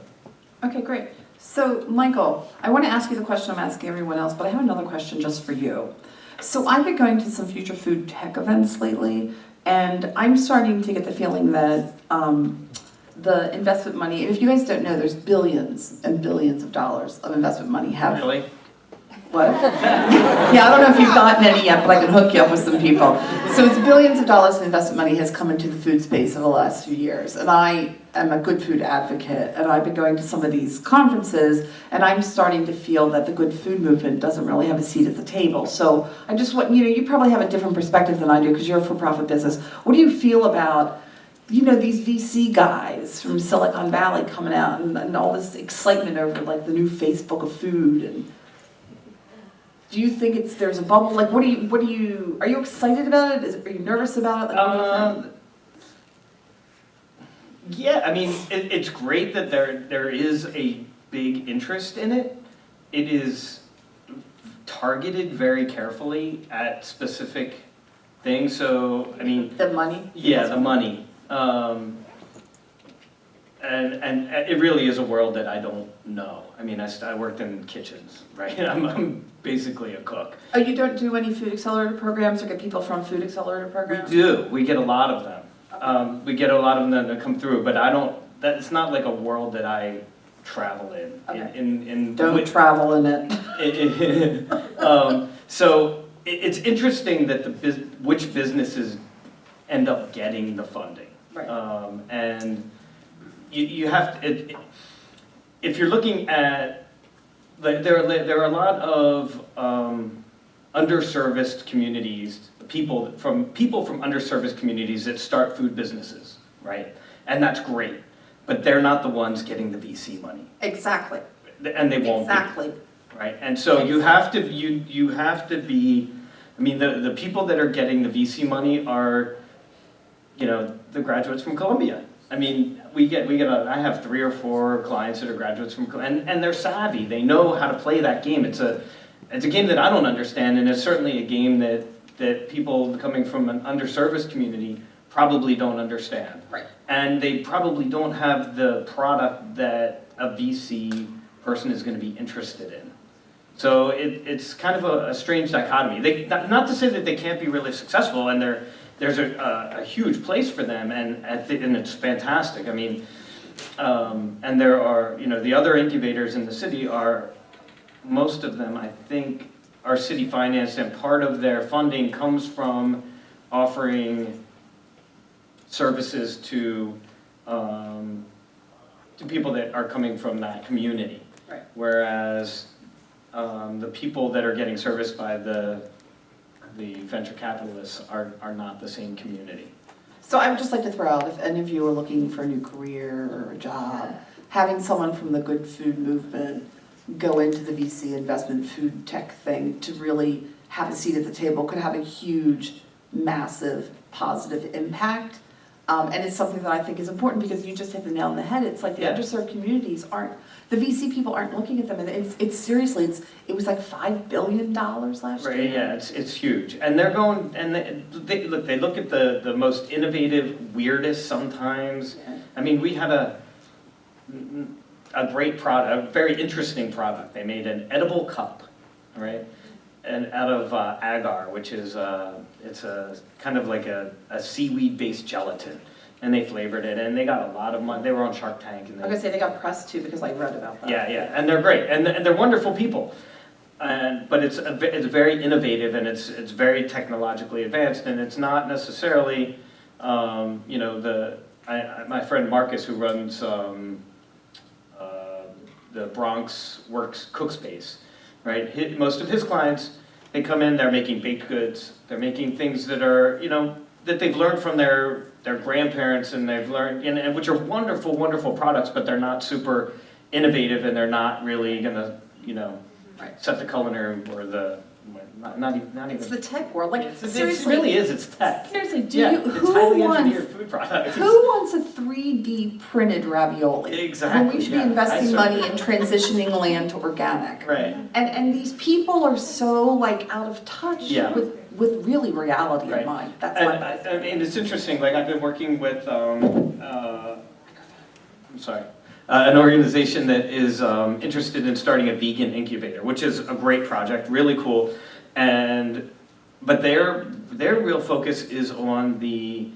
Okay, great. So, Michael, I want to ask you the question I'm asking everyone else, but I have another question just for you. So I've been going to some future food tech events lately, and I'm starting to get the feeling that the investment money, if you guys don't know, there's billions and billions of dollars of investment money. Really? What? Yeah, I don't know if you've gotten any yet, but I can hook you up with some people. So it's billions of dollars of investment money has come into the food space over the last few years. And I am a good food advocate, and I've been going to some of these conferences, and I'm starting to feel that the good food movement doesn't really have a seat at the table. So I just want, you probably have a different perspective than I do because you're a for-profit business. What do you feel about these VC guys from Silicon Valley coming out and all this excitement over like the new Facebook of food? And do you think there's a bubble? Like, are you excited about it? Are you nervous about it? Like, yeah, I mean, it's great that there is a big interest in it. It is targeted very carefully at specific things. So, I mean, the money? Yeah, the money. And it really is a world that I don't know. I mean, I worked in kitchens, right? I'm basically a cook. Oh, you don't do any food accelerator programs or get people from food accelerator programs? We do. We get a lot of them. We get a lot of them that come through, but it's not like a world that I travel in. Okay. Don't travel in it. So it's interesting that which businesses end up getting the funding. Right. And you have to, if you're looking at, there are a lot of underserviced communities, people from underserviced communities that start food businesses, right? And that's great, but they're not the ones getting the VC money. Exactly. And they won't exactly. be, right? And so you have to be, I mean, the people that are getting the VC money are, the graduates from Columbia. I mean, I have 3 or 4 clients that are graduates from Columbia, and they're savvy. They know how to play that game. It's a game that I don't understand, and it's certainly a game that people coming from an underserviced community probably don't understand. Right. And they probably don't have the product that a VC person is going to be interested in. So it's kind of a strange dichotomy. Not to say that they can't be really successful, and there's a huge place for them, and it's fantastic. I mean, and there are, the other incubators in the city most of them, I think, are city financed, and part of their funding comes from offering services to people that are coming from that community. Right. Whereas the people that are getting serviced by the venture capitalists are not the same community. So I would just like to throw out, if any of you are looking for a new career or a job, having someone from the good food movement go into the VC investment food tech thing to really have a seat at the table could have a huge, massive, positive impact. And it's something that I think is important because you just hit the nail on the head. It's like the underserved communities the VC people aren't looking at them, and it's seriously, it was like $5 billion last year. Right, yeah, it's huge. And they're going, and they look at the most innovative, weirdest sometimes. Yeah. I mean, we had a great product, a very interesting product. They made an edible cup, right? And out of agar, which is it's a kind of like a seaweed-based gelatin, and they flavored it, and they got a lot of money. They were on Shark Tank, and I was gonna say they got pressed too because I read about that. Yeah, and they're great, and they're wonderful people. but it's very innovative, and it's very technologically advanced, and it's not necessarily, you know, my friend Marcus, who runs the Bronx Cook Space, right? Most of his clients, they come in, they're making baked goods, they're making things that are, you know, that they've learned from their grandparents, and they've learned, and which are wonderful, wonderful products, but they're not super innovative, and they're not really gonna, you know, set the culinary or the, not even. It's the tech world, like, It seriously. really is, it's tech. Seriously, It's highly engineered food products. Who wants a 3D printed ravioli? Exactly, When we should be yeah. investing I money in transitioning land to organic. Right. And these people are so like out of touch Yeah. with really reality in mind. That's my best. I mean, it's interesting, like I've been working with, an organization that is interested in starting a vegan incubator, which is a great project, really cool. But their real focus is on the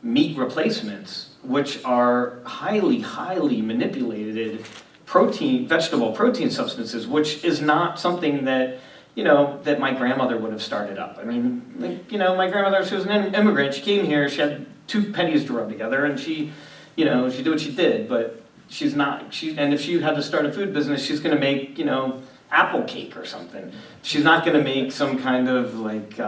meat replacements, which are highly manipulated vegetable protein substances, which is not something that, you know, that my grandmother would have started up. I mean, like, you know, my grandmother, she was an immigrant, she came here, she had 2 pennies to rub together, and she, you know, she did what she did, but she's not, and if she had to start a food business, she's gonna make, you know, apple cake or something. She's not gonna make some kind of like,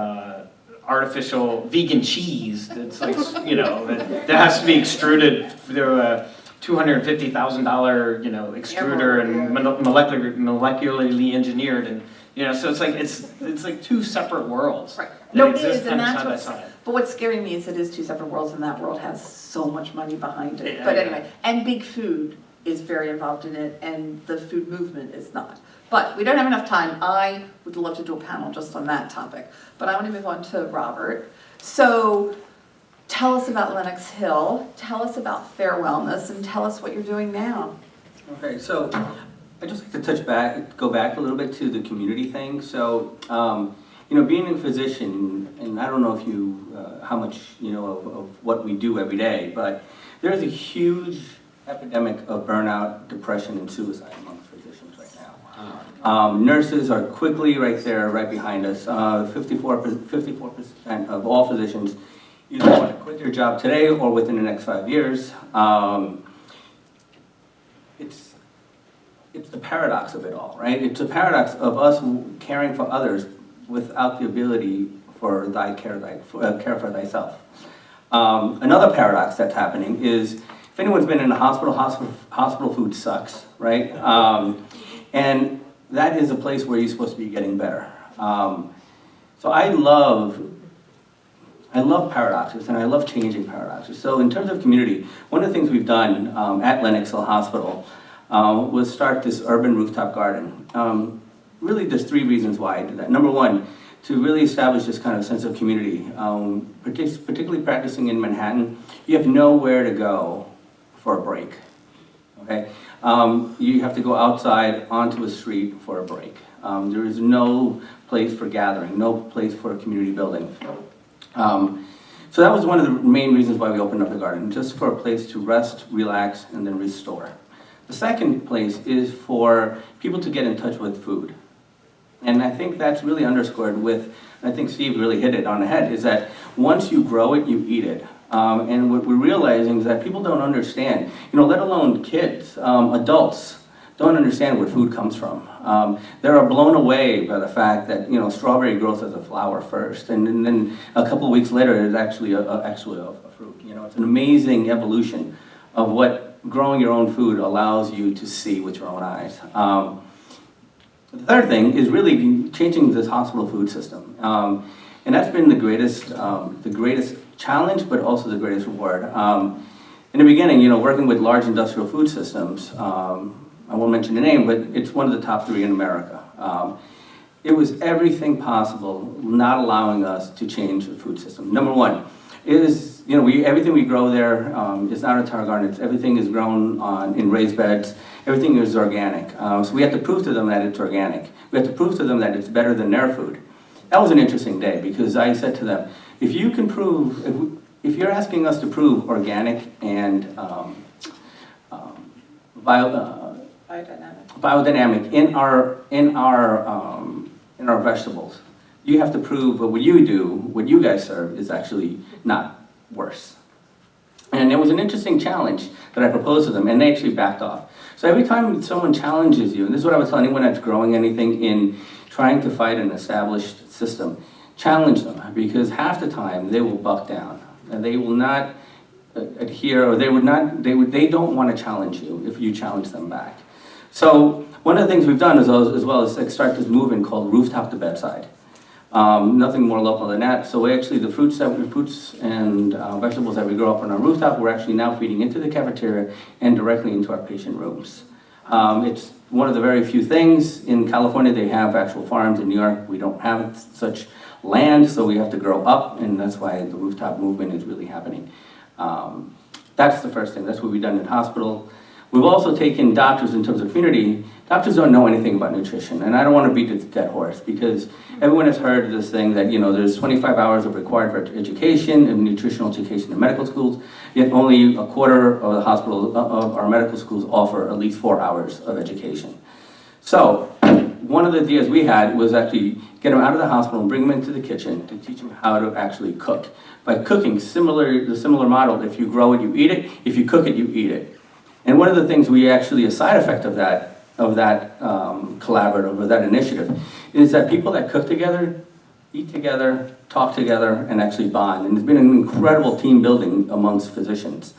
artificial vegan cheese that's like, you know, that has to be extruded through a $250,000, you know, extruder and molecularly engineered, and you know, so it's like 2 separate worlds. Right. that No, it exist is, and kind of that's side by what's, side. but what's scaring me is it is 2 separate worlds, and that world has so much money behind it. Yeah, But yeah. anyway, and Big Food is very involved in it, and the food movement is not. But we don't have enough time. I would love to do a panel just on that topic. But I want to move on to Robert. So tell us about Lennox Hill, tell us about Fair Wellness, and tell us what you're doing now. Okay, so I'd just like to go back a little bit to the community thing. So, you know, being a physician, and I don't know if you, how much you know of what we do every day, but there's a huge epidemic of burnout, depression, and suicide amongst physicians right now. Nurses are quickly right there, right behind us. 54% of all physicians either want to quit their job today or within the next 5 years. It's the paradox of it all, right? It's a paradox of us caring for others without the ability for care for thyself. Another paradox that's happening is, if anyone's been in a hospital food sucks, right? And that is a place where you're supposed to be getting better. So I love paradoxes, and I love changing paradoxes. So in terms of community, one of the things we've done at Lennox Hill Hospital was start this urban rooftop garden. Really, there's 3 reasons why I did that. Number 1, to really establish this kind of sense of community, particularly practicing in Manhattan, you have nowhere to go for a break, okay? You have to go outside onto a street for a break. There is no place for gathering, no place for community building. So that was one of the main reasons why we opened up the garden, just for a place to rest, relax, and then restore. The second place is for people to get in touch with food. And I think that's really underscored with, I think Steve really hit it on the head, is that once you grow it, you eat it. And what we're realizing is that people don't understand, you know, let alone kids, adults don't understand where food comes from. They're blown away by the fact that, you know, strawberry grows as a flower first, and then a couple of weeks later it's actually a fruit. You know, it's an amazing evolution of what growing your own food allows you to see with your own eyes. The third thing is really changing this hospital food system. And that's been the greatest challenge, but also the greatest reward. In the beginning, you know, working with large industrial food systems, I won't mention the name, but it's one of the top 3 in America. It was everything possible, not allowing us to change the food system. Number 1 is, you know, everything we grow there is not entire gardens. Everything is grown in raised beds. Everything is organic. So we have to prove to them that it's organic. We have to prove to them that it's better than their food. That was an interesting day, because I said to them, if you can prove, if you're asking us to prove organic and biodynamic in our vegetables. You have to prove that what you do, what you guys serve, is actually not worse. And it was an interesting challenge that I proposed to them, and they actually backed off. So every time someone challenges you, and this is what I was telling anyone that's growing anything in trying to fight an established system, challenge them, because half the time they will buck down, and they will not adhere, or they don't want to challenge you if you challenge them back. So one of the things we've done as well is start this movement called rooftop to bedside. Nothing more local than that. So we actually, the fruits and vegetables that we grow up on our rooftop, we're actually now feeding into the cafeteria and directly into our patient rooms. It's one of the very few things. In California, they have actual farms. In New York, we don't have such land, so we have to grow up, and that's why the rooftop movement is really happening. That's the first thing. That's what we've done in hospital. We've also taken doctors in terms of community. Doctors don't know anything about nutrition, and I don't want to beat the dead horse, because everyone has heard this thing that, there's 25 hours of required for education and nutritional education in medical schools, yet only a quarter of the hospital of our medical schools offer at least 4 hours of education. So one of the ideas we had was actually get them out of the hospital and bring them into the kitchen to teach them how to actually cook. By cooking, the similar model, if you grow it, you eat it. If you cook it, you eat it. And one of the things we actually, a side effect of that collaborative, or that initiative, is that people that cook together, eat together, talk together, and actually bond. And there's been an incredible team building amongst physicians.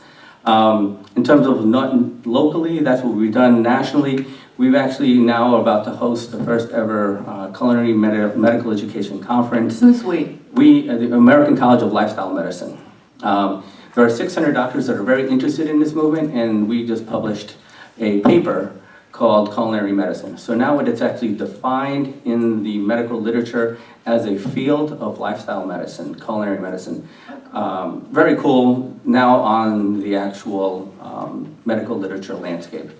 In terms of not locally, that's what we've done nationally. We've actually now about to host the first ever culinary medical education conference. Who's we? We, the American College of Lifestyle Medicine. There are 600 doctors that are very interested in this movement, and we just published a paper called Culinary Medicine. So now it's actually defined in the medical literature as a field of lifestyle medicine, culinary medicine. Very cool now on the actual medical literature landscape.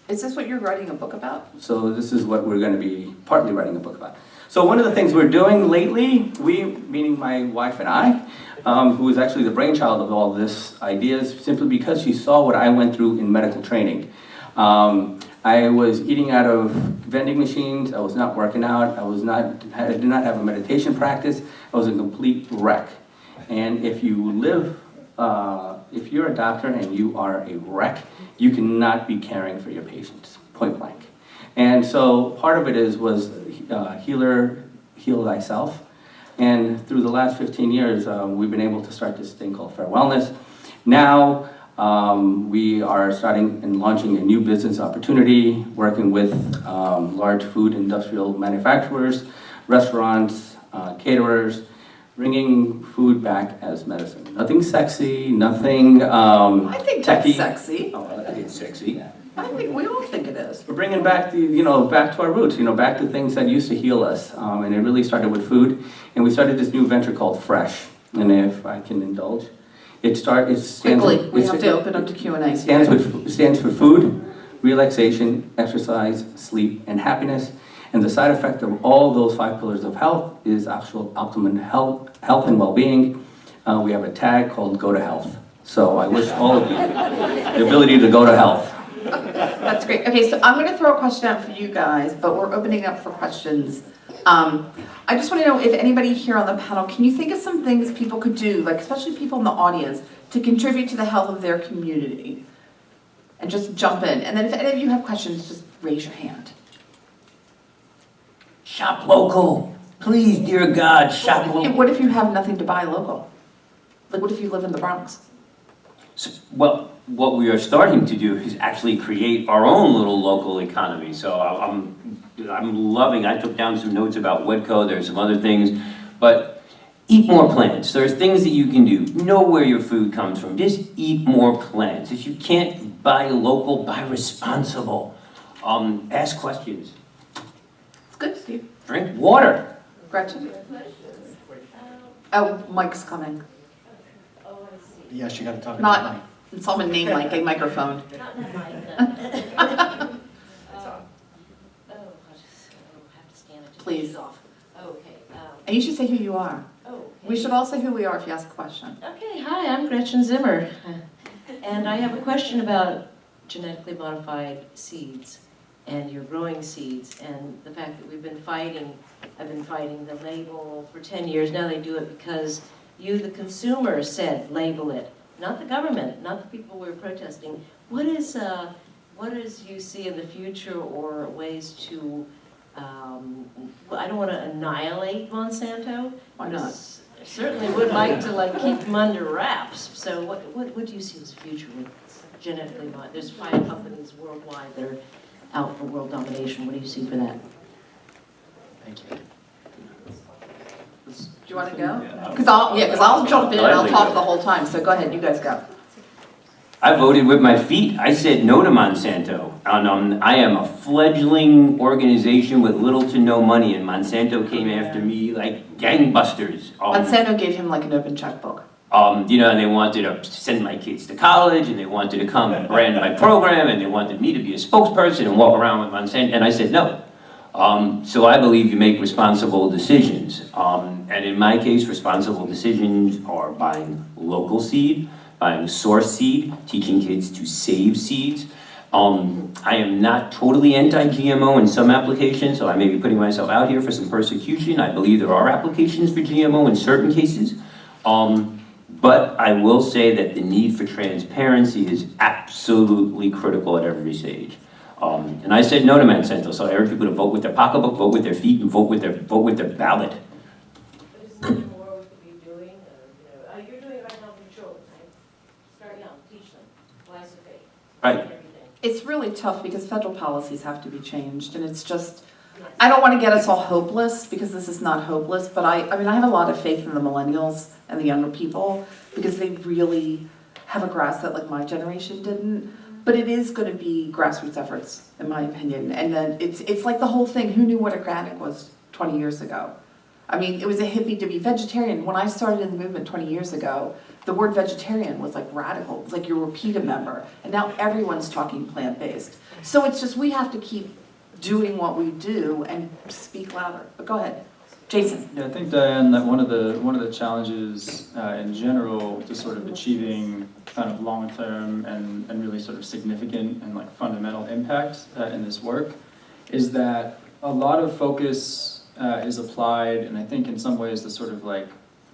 Is this what you're writing a book about? So this is what we're going to be partly writing a book about. So one of the things we're doing lately, we, meaning my wife and I, who is actually the brainchild of all this ideas, simply because she saw what I went through in medical training. I was eating out of vending machines. I was not working out. I did not have a meditation practice. I was a complete wreck. And if you live, if you're a doctor and you are a wreck, you cannot be caring for your patients, point blank. And so part of it was heal thyself. And through the last 15 years, we've been able to start this thing called Fair Wellness. Now, we are starting and launching a new business opportunity, working with large food industrial manufacturers, restaurants, caterers, bringing food back as medicine. Nothing sexy, nothing I think techie. that's sexy. Oh, I think it's sexy. I think we all think it is. We're bringing back back to our roots, back to things that used to heal us. And it really started with food. And we started this new venture called Fresh. And if I can indulge, we have to open up to Q&A. It stands for food, relaxation, exercise, sleep, and happiness. And the side effect of all those 5 pillars of health is actual optimum health and well-being. We have a tag called Go to Health. So I wish all of you the ability to go to health. That's great. Okay, so I'm going to throw a question out for you guys, but we're opening up for questions. I just want to know if anybody here on the panel, can you think of some things people could do, like especially people in the audience, to contribute to the health of their community? And just jump in. And then if any of you have questions, just raise your hand. Shop local. Please, dear God, shop local. What if you have nothing to buy local? Like what if you live in the Bronx? So, well, what we are starting to do is actually create our own little local economy. So I'm loving, I took down some notes about Wedco, there's some other things, but eat more plants. There's things that you can do. Know where your food comes from. Just eat more plants. If you can't buy local, buy responsible. Ask questions. It's good, Steve. Drink water. Gretchen? Oh, Mike's coming. Yes, you got to talk Not about Mike. someone named Mike, a microphone. Please. Okay. And you should say who you are. Okay. We should all say who we are if you ask a question. Okay, hi, I'm Gretchen Zimmer. And I have a question about genetically modified seeds and you're growing seeds, and the fact that I've been fighting the label for 10 years. Now they do it because you, the consumer, said label it, not the government, not the people we're protesting. What is you see in the future, or ways to, I don't want to annihilate Monsanto. Why not? I certainly would like to keep them under wraps. So what do you see as the future with genetically modified? There's 5 companies worldwide that are out for world domination. What do you see for that? Thank you. Do you want to go? Because I'll jump in and I'll talk the whole time. So go ahead, you guys go. I voted with my feet. I said no to Monsanto. And, I am a fledgling organization with little to no money, and Monsanto came after me like gangbusters. Monsanto gave him an open checkbook. And they wanted to send my kids to college, and they wanted to come and brand my program, and they wanted me to be a spokesperson and walk around with Monsanto, and I said no. So I believe you make responsible decisions. And in my case, responsible decisions are buying local seed, buying source seed, teaching kids to save seeds. I am not totally anti-GMO in some applications, so I may be putting myself out here for some persecution. I believe there are applications for GMO in certain cases. But I will say that the need for transparency is absolutely critical at every stage. And I said no to Monsanto, so I urge people to vote with their pocketbook, vote with their feet, and vote with their ballot. But is there more we could be doing? You're doing it right now for children, right? Start young, teach them, philosophy. Right. It's really tough because federal policies have to be changed, and it's just, I don't want to get us all hopeless, because this is not hopeless, but I have a lot of faith in the millennials and the younger people, because they really have a grasp that my generation didn't. But it is going to be grassroots efforts, in my opinion. And then it's like the whole thing. Who knew what organic was 20 years ago? I mean, it was a hippie to be vegetarian. When I started in the movement 20 years ago, the word vegetarian was radical. It was you were a PETA member. And now everyone's talking plant-based. So it's just, we have to keep doing what we do and speak louder. But go ahead. Jason. Yeah, I think, Diane, that one of the challenges in general to sort of achieving kind of long-term and really sort of significant and fundamental impact in this work is that a lot of focus is applied, and I think in some ways the sort of a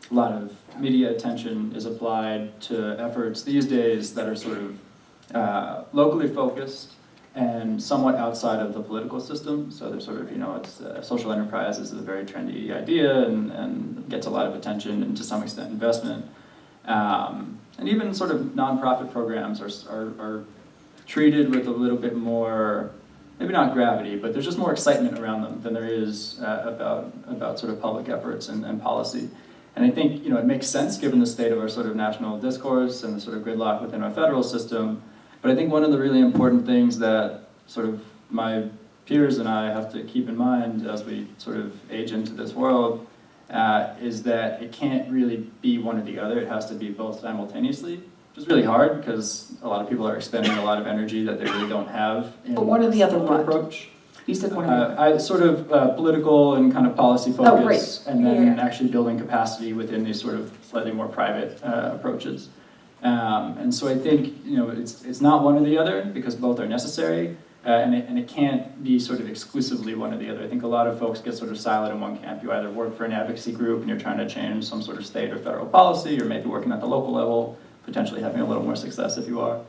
lot of media attention is applied to efforts these days that are sort of locally focused and somewhat outside of the political system. So there's sort of, it's social enterprise is a very trendy idea and gets a lot of attention and to some extent investment. And even sort of nonprofit programs are treated with a little bit more, maybe not gravity, but there's just more excitement around them than there is about sort of public efforts and policy. And I think, it makes sense given the state of our sort of national discourse and the sort of gridlock within our federal system. But I think one of the really important things that sort of my peers and I have to keep in mind as we sort of age into this world is that it can't really be one or the other. It has to be both simultaneously, which is really hard because a lot of people are expending a lot of energy that they really don't have in but one or the other approach. You said one or the other. Sort of political and kind of policy focus, Oh, and then actually building capacity within these sort of slightly more private approaches. And so I think it's not one or the other because both are necessary, and it can't be sort of exclusively one or the other. I think a lot of folks get sort of siloed in one camp. You either work for an advocacy group and you're trying to change some sort of state or federal policy, or maybe working at the local level, potentially having a little more success if you are.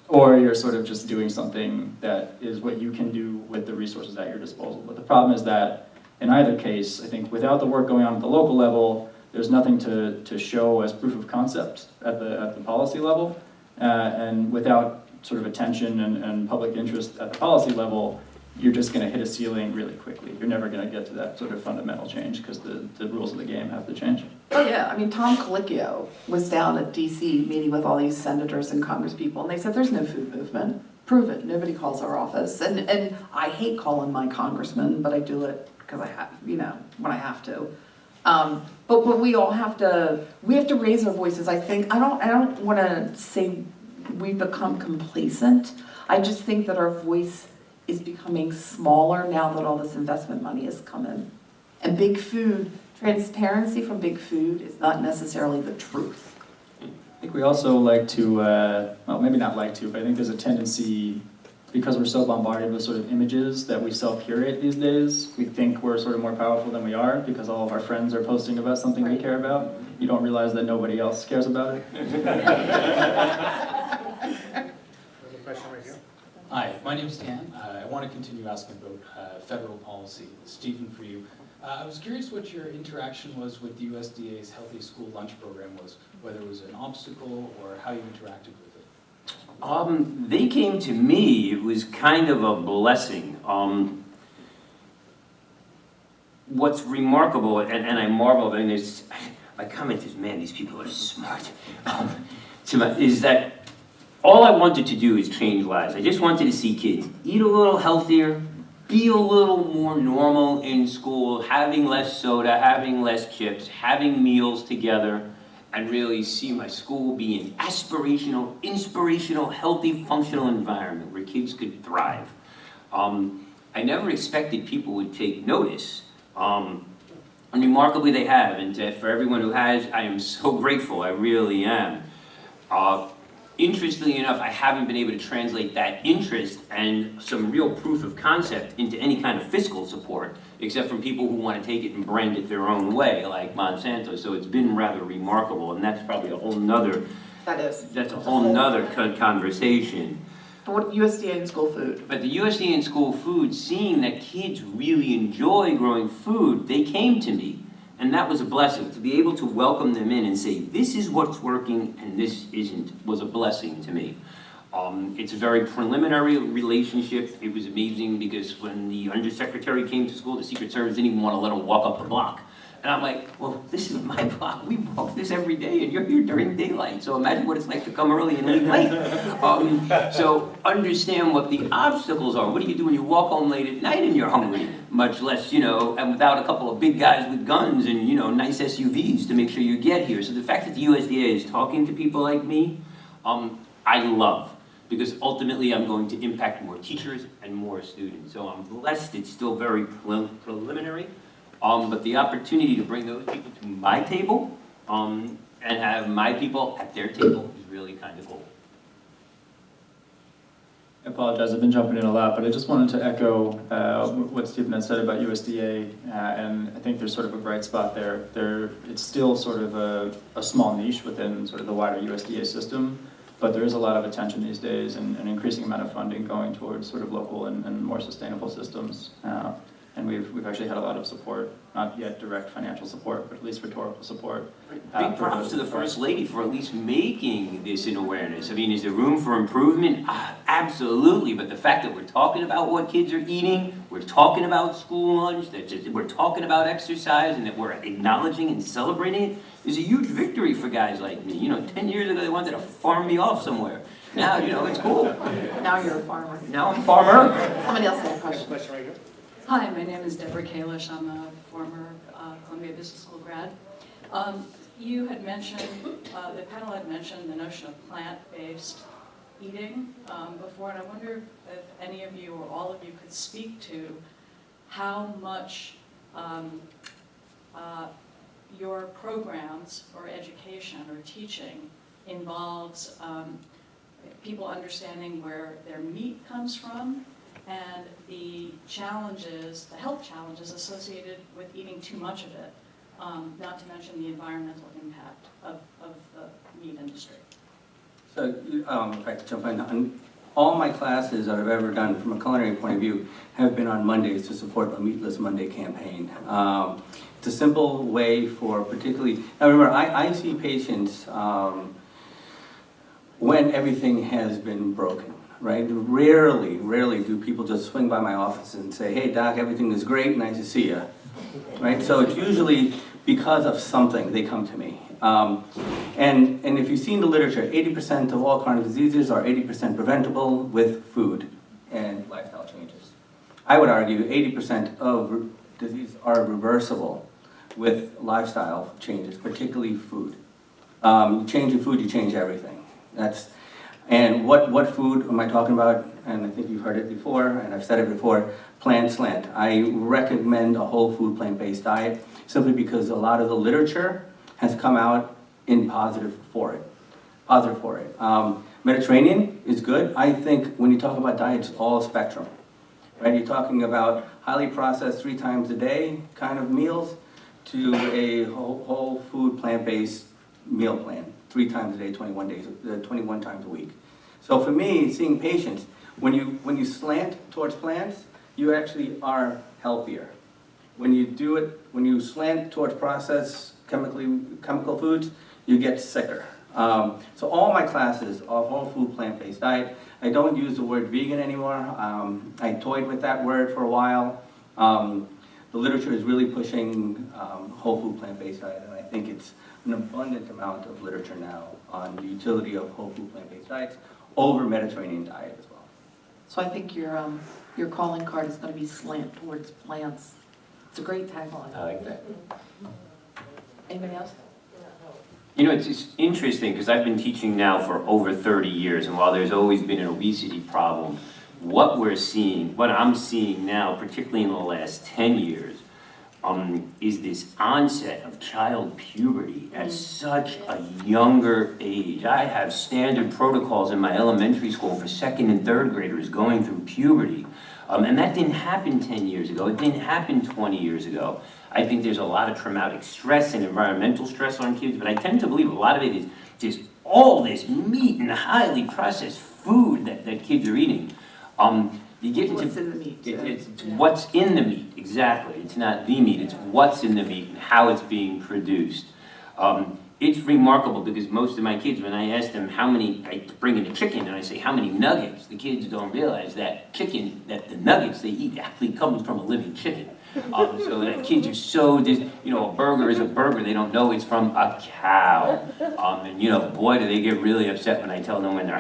Or you're sort of just doing something that is what you can do with the resources at your disposal. But the problem is that in either case, I think without the work going on at the local level, there's nothing to show as proof of concept at the policy level. And without sort of attention and public interest at the policy level, you're just going to hit a ceiling really quickly. You're never going to get to that sort of fundamental change because the rules of the game have to change. Oh yeah, I mean, Tom Colicchio was down at DC meeting with all these senators and congresspeople, and they said there's no food movement. Prove it. Nobody calls our office. And I hate calling my congressman, but I do it because I have, when I have to. But we all have to raise our voices. I think, I don't want to say we've become complacent. I just think that our voice is becoming smaller now that all this investment money has come in. And big food, transparency from big food is not necessarily the truth. think we also like to, well, maybe not like to, but I think there's a tendency, because we're so bombarded with sort of images that we self-curate these days, we think we're sort of more powerful than we are because all of our friends are posting about something we care about. You don't realize that nobody else cares about it. Hi, my name is Dan. I want to continue asking about federal policy. Stephen, for you. I was curious what your interaction was with the USDA's Healthy School Lunch Program was, whether it was an obstacle or how you interacted with it. They came to me, it was kind of a blessing. What's remarkable, and I marvel, and there's, my comment is, man, these people are smart, is that all I wanted to do is change lives. I just wanted to see kids eat a little healthier, be a little more normal in school, having less soda, having less chips, having meals together, and really see my school be an aspirational, inspirational, healthy, functional environment where kids could thrive. I never expected people would take notice. And remarkably they have, and for everyone who has, I am so grateful, I really am. Interestingly enough, I haven't been able to translate that interest and some real proof of concept into any kind of fiscal support, except from people who want to take it and brand it their own way, like Monsanto. So it's been rather remarkable, and that's probably a whole nother, that's a whole nother conversation. But what USDA and school food? But the USDA and school food, seeing that kids really enjoy growing food, they came to me. And that was a blessing, to be able to welcome them in and say, this is what's working and this isn't, was a blessing to me. It's a very preliminary relationship. It was amazing because when the undersecretary came to school, the Secret Service didn't even want to let him walk up the block. And I'm like, well, this is my block. We walk this every day, and you're here during daylight. So imagine what it's like to come early and leave late. So understand what the obstacles are. What do you do when you walk home late at night and you're hungry? Much less, and without a couple of big guys with guns and, nice SUVs to make sure you get here. So the fact that the USDA is talking to people like me, I love. Because ultimately I'm going to impact more teachers and more students. So I'm blessed. It's still very preliminary. But the opportunity to bring those people to my table and have my people at their table is really kind of cool. I apologize, I've been jumping in a lot, but I just wanted to echo what Stephen had said about USDA, and I think there's sort of a bright spot there. It's still sort of a small niche within sort of the wider USDA system, but there is a lot of attention these days and an increasing amount of funding going towards sort of local and more sustainable systems. And we've actually had a lot of support, not yet direct financial support, but at least rhetorical support. Big props to the First Lady for at least making this an awareness. I mean, is there room for improvement? Absolutely, but the fact that we're talking about what kids are eating, we're talking about school lunch, we're talking about exercise, and that we're acknowledging and celebrating it is a huge victory for guys like me. 10 years ago they wanted to farm me off somewhere. Now, it's cool. Now you're a farmer. Now I'm a farmer. Somebody else has a question. right here. Hi, my name is Deborah Kalish. I'm a former Columbia Business School grad. You had mentioned, the panel had mentioned the notion of plant-based eating before, and I wonder if any of you or all of you could speak to how much your programs or education or teaching involves people understanding where their meat comes from and the challenges, the health challenges associated with eating too much of it, not to mention the environmental impact of the meat industry. So, if I could jump in, all my classes that I've ever done from a culinary point of view have been on Mondays to support a Meatless Monday campaign. It's a simple way for particularly, now remember, I see patients when everything has been broken. Right? Rarely do people just swing by my office and say, hey doc, everything is great, nice to see you. Right? So it's usually because of something they come to me. And if you've seen the literature, 80% of all chronic diseases are 80% preventable with food and lifestyle changes. I would argue 80% of diseases are reversible with lifestyle changes, particularly food. You change your food, you change everything. And what food am I talking about? And I think you've heard it before, and I've said it before, plant slant. I recommend a whole food plant-based diet simply because a lot of the literature has come out in positive for it. positive for it. Mediterranean is good. I think when you talk about diets, it's all spectrum, right? You're talking about highly processed 3 times a day kind of meals to a whole food plant-based meal plan, 3 times a day, 21 times a week. So for me, seeing patients, when you slant towards plants, you actually are healthier. When you slant towards processed chemical foods, you get sicker. So all my classes are whole food plant-based diet. I don't use the word vegan anymore. I toyed with that word for a while. The literature is really pushing whole food plant-based diet, and I think it's an abundant amount of literature now on the utility of whole food plant-based diets over Mediterranean diet as well. So I think your calling card is going to be slant towards plants. It's a great tagline. I like that. Anybody else? You know, it's interesting because I've been teaching now for over 30 years, and while there's always been an obesity problem, what I'm seeing now, particularly in the last 10 years, is this onset of child puberty at such a younger age. I have standard protocols in my elementary school for 2nd and 3rd graders going through puberty. And that didn't happen 10 years ago. It didn't happen 20 years ago. I think there's a lot of traumatic stress and environmental stress on kids, but I tend to believe a lot of it is just all this meat and highly processed food that kids are eating. You get into what's in the meat. It's what's in the meat, exactly. It's not the meat, it's what's in the meat and how it's being produced. It's remarkable because most of my kids, when I ask them how many, I bring in a chicken and I say how many nuggets, the kids don't realize that chicken, that the nuggets they eat actually comes from a living chicken. So that kids are so, a burger is a burger, they don't know it's from a cow. And boy, do they get really upset when I tell them when they're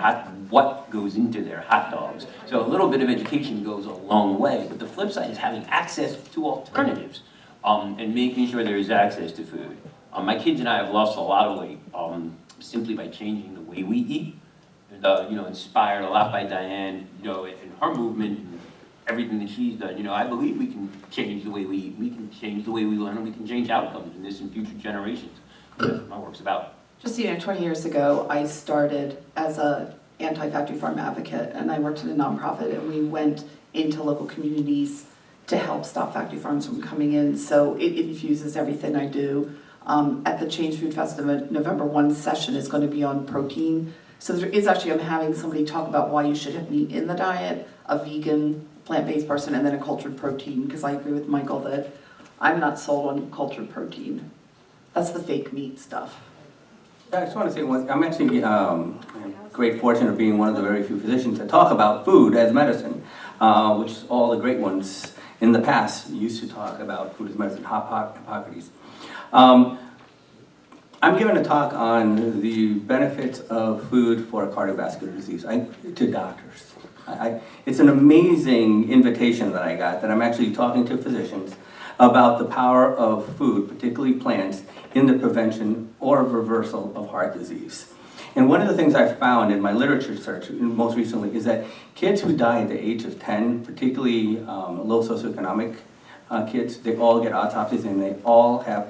what goes into their hot dogs. So a little bit of education goes a long way, but the flip side is having access to alternatives and making sure there is access to food. My kids and I have lost a lot of weight simply by changing the way we eat. And, inspired a lot by Diane, and her movement and everything that she's done. I believe we can change the way we eat, we can change the way we learn, and we can change outcomes in this and future generations. That's what my work's about. Just 20 years ago, I started as a anti-factory farm advocate, and I worked in a nonprofit, and we went into local communities to help stop factory farms from coming in. So it infuses everything I do. At the Change Food Festival, November 1 session is going to be on protein. So there is actually, I'm having somebody talk about why you should have meat in the diet, a vegan, plant-based person, and then a cultured protein, because I agree with Michael that I'm not sold on cultured protein. That's the fake meat stuff. I just want to say, I'm actually great fortune of being one of the very few physicians that talk about food as medicine, which all the great ones in the past used to talk about food as medicine, Hippocrates. I'm giving a talk on the benefits of food for cardiovascular disease to doctors. It's an amazing invitation that I got, that I'm actually talking to physicians about the power of food, particularly plants, in the prevention or reversal of heart disease. And one of the things I've found in my literature search most recently is that kids who die at the age of 10, particularly low socioeconomic kids, they all get autopsies and they all have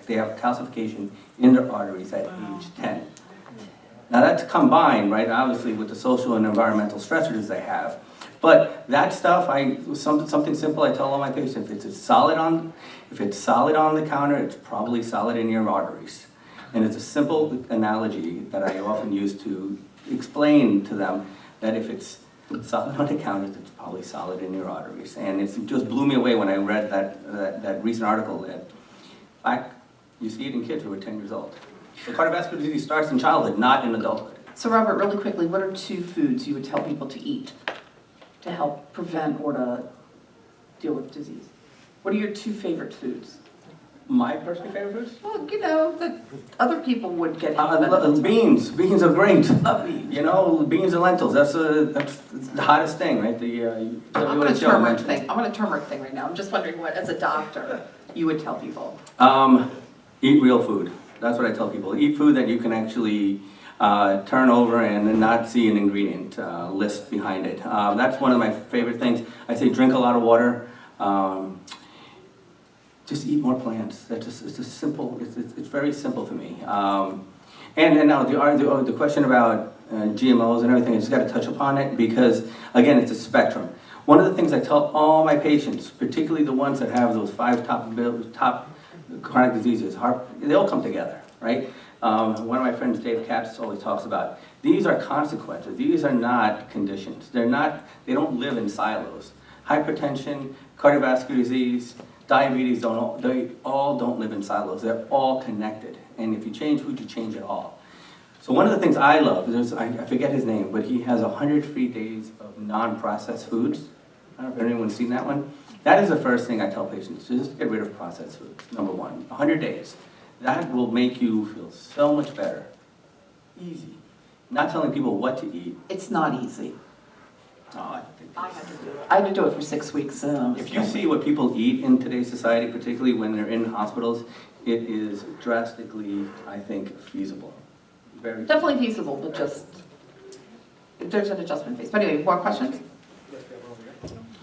they have calcification in their arteries at age 10. Now that's combined, right, obviously with the social and environmental stressors they have. But that stuff, something simple I tell all my patients, if it's solid on the counter, it's probably solid in your arteries. And it's a simple analogy that I often use to explain to them that if it's solid on the counter, it's probably solid in your arteries. And it just blew me away when I read that recent article that you see it in kids who are 10 years old. So cardiovascular disease starts in childhood, not in adulthood. So Robert, really quickly, what are 2 foods you would tell people to eat to help prevent or to deal with disease? What are your 2 favorite foods? My personal favorite foods? Well, that other people would get beans. Beans are great. Beans and lentils. That's the hottest thing, right? I'm on a turmeric thing right now. I'm just wondering what, as a doctor, you would tell people. Eat real food. That's what I tell people. Eat food that you can actually turn over and not see an ingredient list behind it. That's one of my favorite things. I say drink a lot of water. Just eat more plants. It's very simple for me. And now the question about GMOs and everything, I just got to touch upon it because, again, it's a spectrum. One of the things I tell all my patients, particularly the ones that have those 5 top chronic diseases, they all come together, right? One of my friends, Dave Katz, always talks about, these are consequences. These are not conditions. They don't live in silos. Hypertension, cardiovascular disease, diabetes, they all don't live in silos. They're all connected. And if you change food, you change it all. So one of the things I love, I forget his name, but he has 100 free days of non-processed foods. I don't know if anyone's seen that one. That is the first thing I tell patients, just get rid of processed foods, number one. 100 days. That will make you feel so much better. Easy. Not telling people what to eat. It's not easy. Oh, I had to do it. I had to do it for 6 weeks. If you see what people eat in today's society, particularly when they're in hospitals, it is drastically, I think, feasible. Very definitely feasible, but just there's an adjustment phase. But anyway, more questions?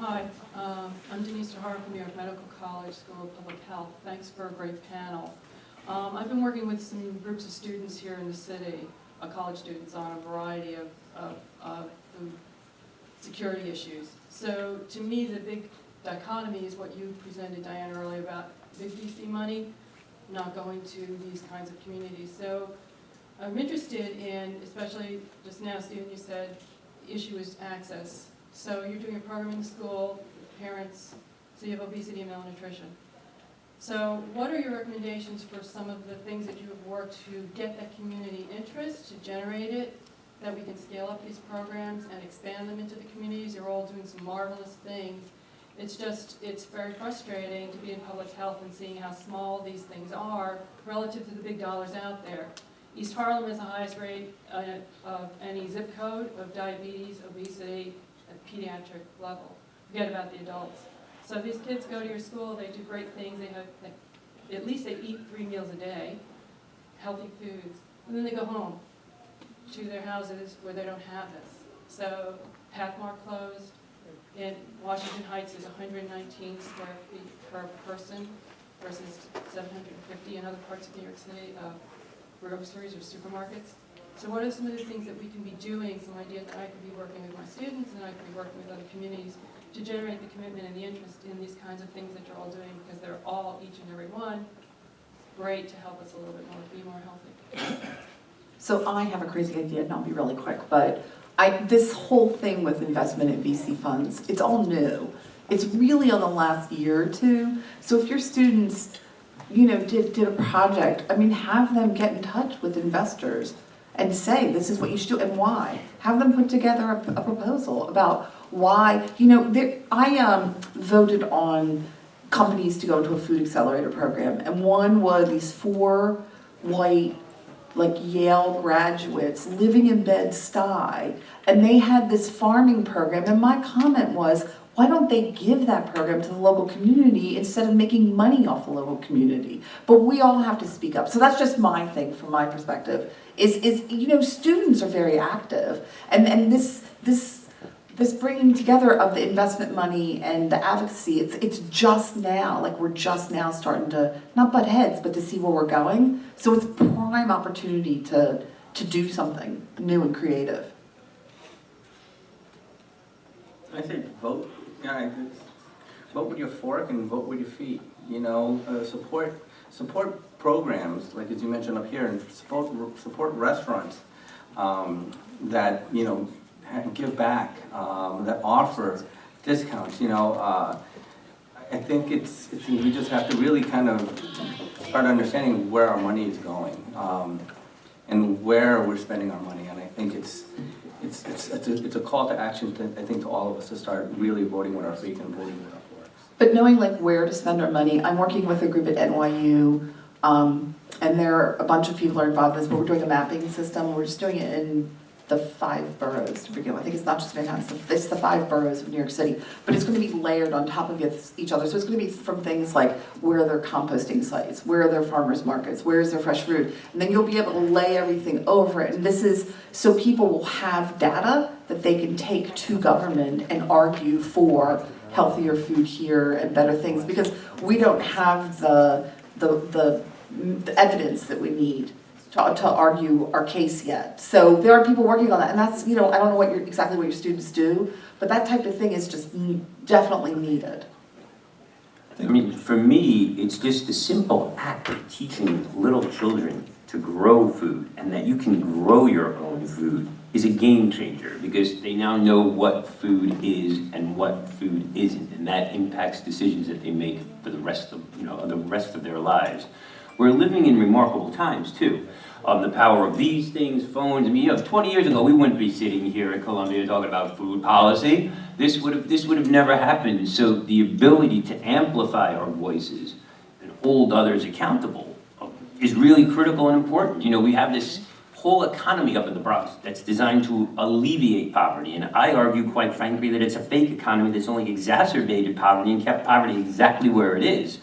Hi, I'm Denise DeHart from New York Medical College School of Public Health. Thanks for a great panel. I've been working with some groups of students here in the city, college students, on a variety of food security issues. So to me, the big dichotomy is what you presented, Diane, earlier about big VC money not going to these kinds of communities. So I'm interested in, especially just now, Stephen, you said the issue is access. So you're doing a program in the school, parents, so you have obesity and malnutrition. So what are your recommendations for some of the things that you have worked to get that community interest, to generate it, that we can scale up these programs and expand them into the communities? You're all doing some marvelous things. It's very frustrating to be in public health and seeing how small these things are relative to the big dollars out there. East Harlem has the highest rate of any zip code of diabetes, obesity, at pediatric level. Forget about the adults. So these kids go to your school, they do great things, at least they eat 3 meals a day, healthy foods, and then they go home to their houses where they don't have this. So Pathmark closed. In Washington Heights, there's 119 square feet per person versus 750 in other parts of New York City, groceries or supermarkets. So what are some of the things that we can be doing, some ideas that I could be working with my students and I could be working with other communities to generate the commitment and the interest in these kinds of things that you're all doing, because they're all, each and every one, great to help us a little bit more, be more healthy. So I have a crazy idea, and I'll be really quick, but this whole thing with investment in VC funds, it's all new. It's really on the last year or two. So if your students, did a project, have them get in touch with investors and say, this is what you should do and why. Have them put together a proposal about why. I voted on companies to go into a food accelerator program, and one was these 4 white, Yale graduates living in Bed-Stuy, and they had this farming program, and my comment was, why don't they give that program to the local community instead of making money off the local community? But we all have to speak up. So that's just my thing from my perspective, is students are very active, and this bringing together of the investment money and the advocacy, it's just now, we're just now starting to, not butt heads, but to see where we're going. So it's a prime opportunity to do something new and creative. I say vote. Vote with your fork and vote with your feet. Support programs, like as you mentioned up here, and support restaurants that give back, that offer discounts. I think we just have to really kind of start understanding where our money is going and where we're spending our money. And I think it's a call to action, to all of us to start really voting with our feet and voting with our forks. But knowing where to spend our money, I'm working with a group at NYU, and there are a bunch of people are involved in this, but we're doing a mapping system. We're just doing it in the 5 boroughs to begin with. I think it's not just Manhattan, it's the 5 boroughs of New York City, but it's going to be layered on top of each other. So it's going to be from things like where are their composting sites, where are their farmers markets, where is their fresh fruit, and then you'll be able to lay everything over it. And this is so people will have data that they can take to government and argue for healthier food here and better things, because we don't have the evidence that we need to argue our case yet. So there are people working on that, and that's, I don't know exactly what your students do, but that type of thing is just definitely needed. I mean, for me, it's just the simple act of teaching little children to grow food and that you can grow your own food is a game changer because they now know what food is and what food isn't, and that impacts decisions that they make for the rest of their lives. We're living in remarkable times too. The power of these things, phones. I mean, 20 years ago, we wouldn't be sitting here at Columbia talking about food policy. This would have never happened. So the ability to amplify our voices and hold others accountable is really critical and important. We have this whole economy up in the Bronx that's designed to alleviate poverty. And I argue, quite frankly, that it's a fake economy that's only exacerbated poverty and kept poverty exactly where it is.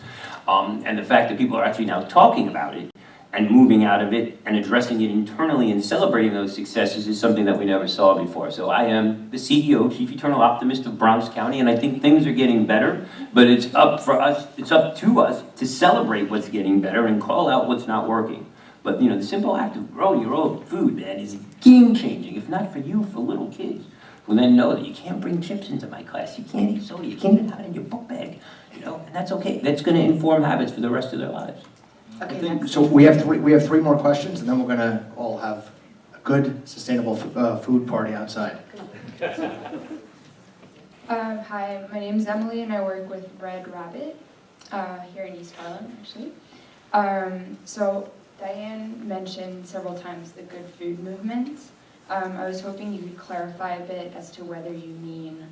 And the fact that people are actually now talking about it and moving out of it and addressing it internally and celebrating those successes is something that we never saw before. So I am the CEO, Chief Eternal Optimist of Bronx County, and I think things are getting better, but it's up to us to celebrate what's getting better and call out what's not working. But the simple act of growing your own food, man, is game changing, if not for you, for little kids who then know that you can't bring chips into my class, you can't eat soda, you can't even have it in your book bag, and that's okay. That's gonna inform habits for the rest of their lives. Okay, so we have three more questions, and then we're gonna all have a good, sustainable food party outside. Hi, my name's Emily, and I work with Red Rabbit here in East Harlem, actually. So Diane mentioned several times the good food movement. I was hoping you could clarify a bit as to whether you mean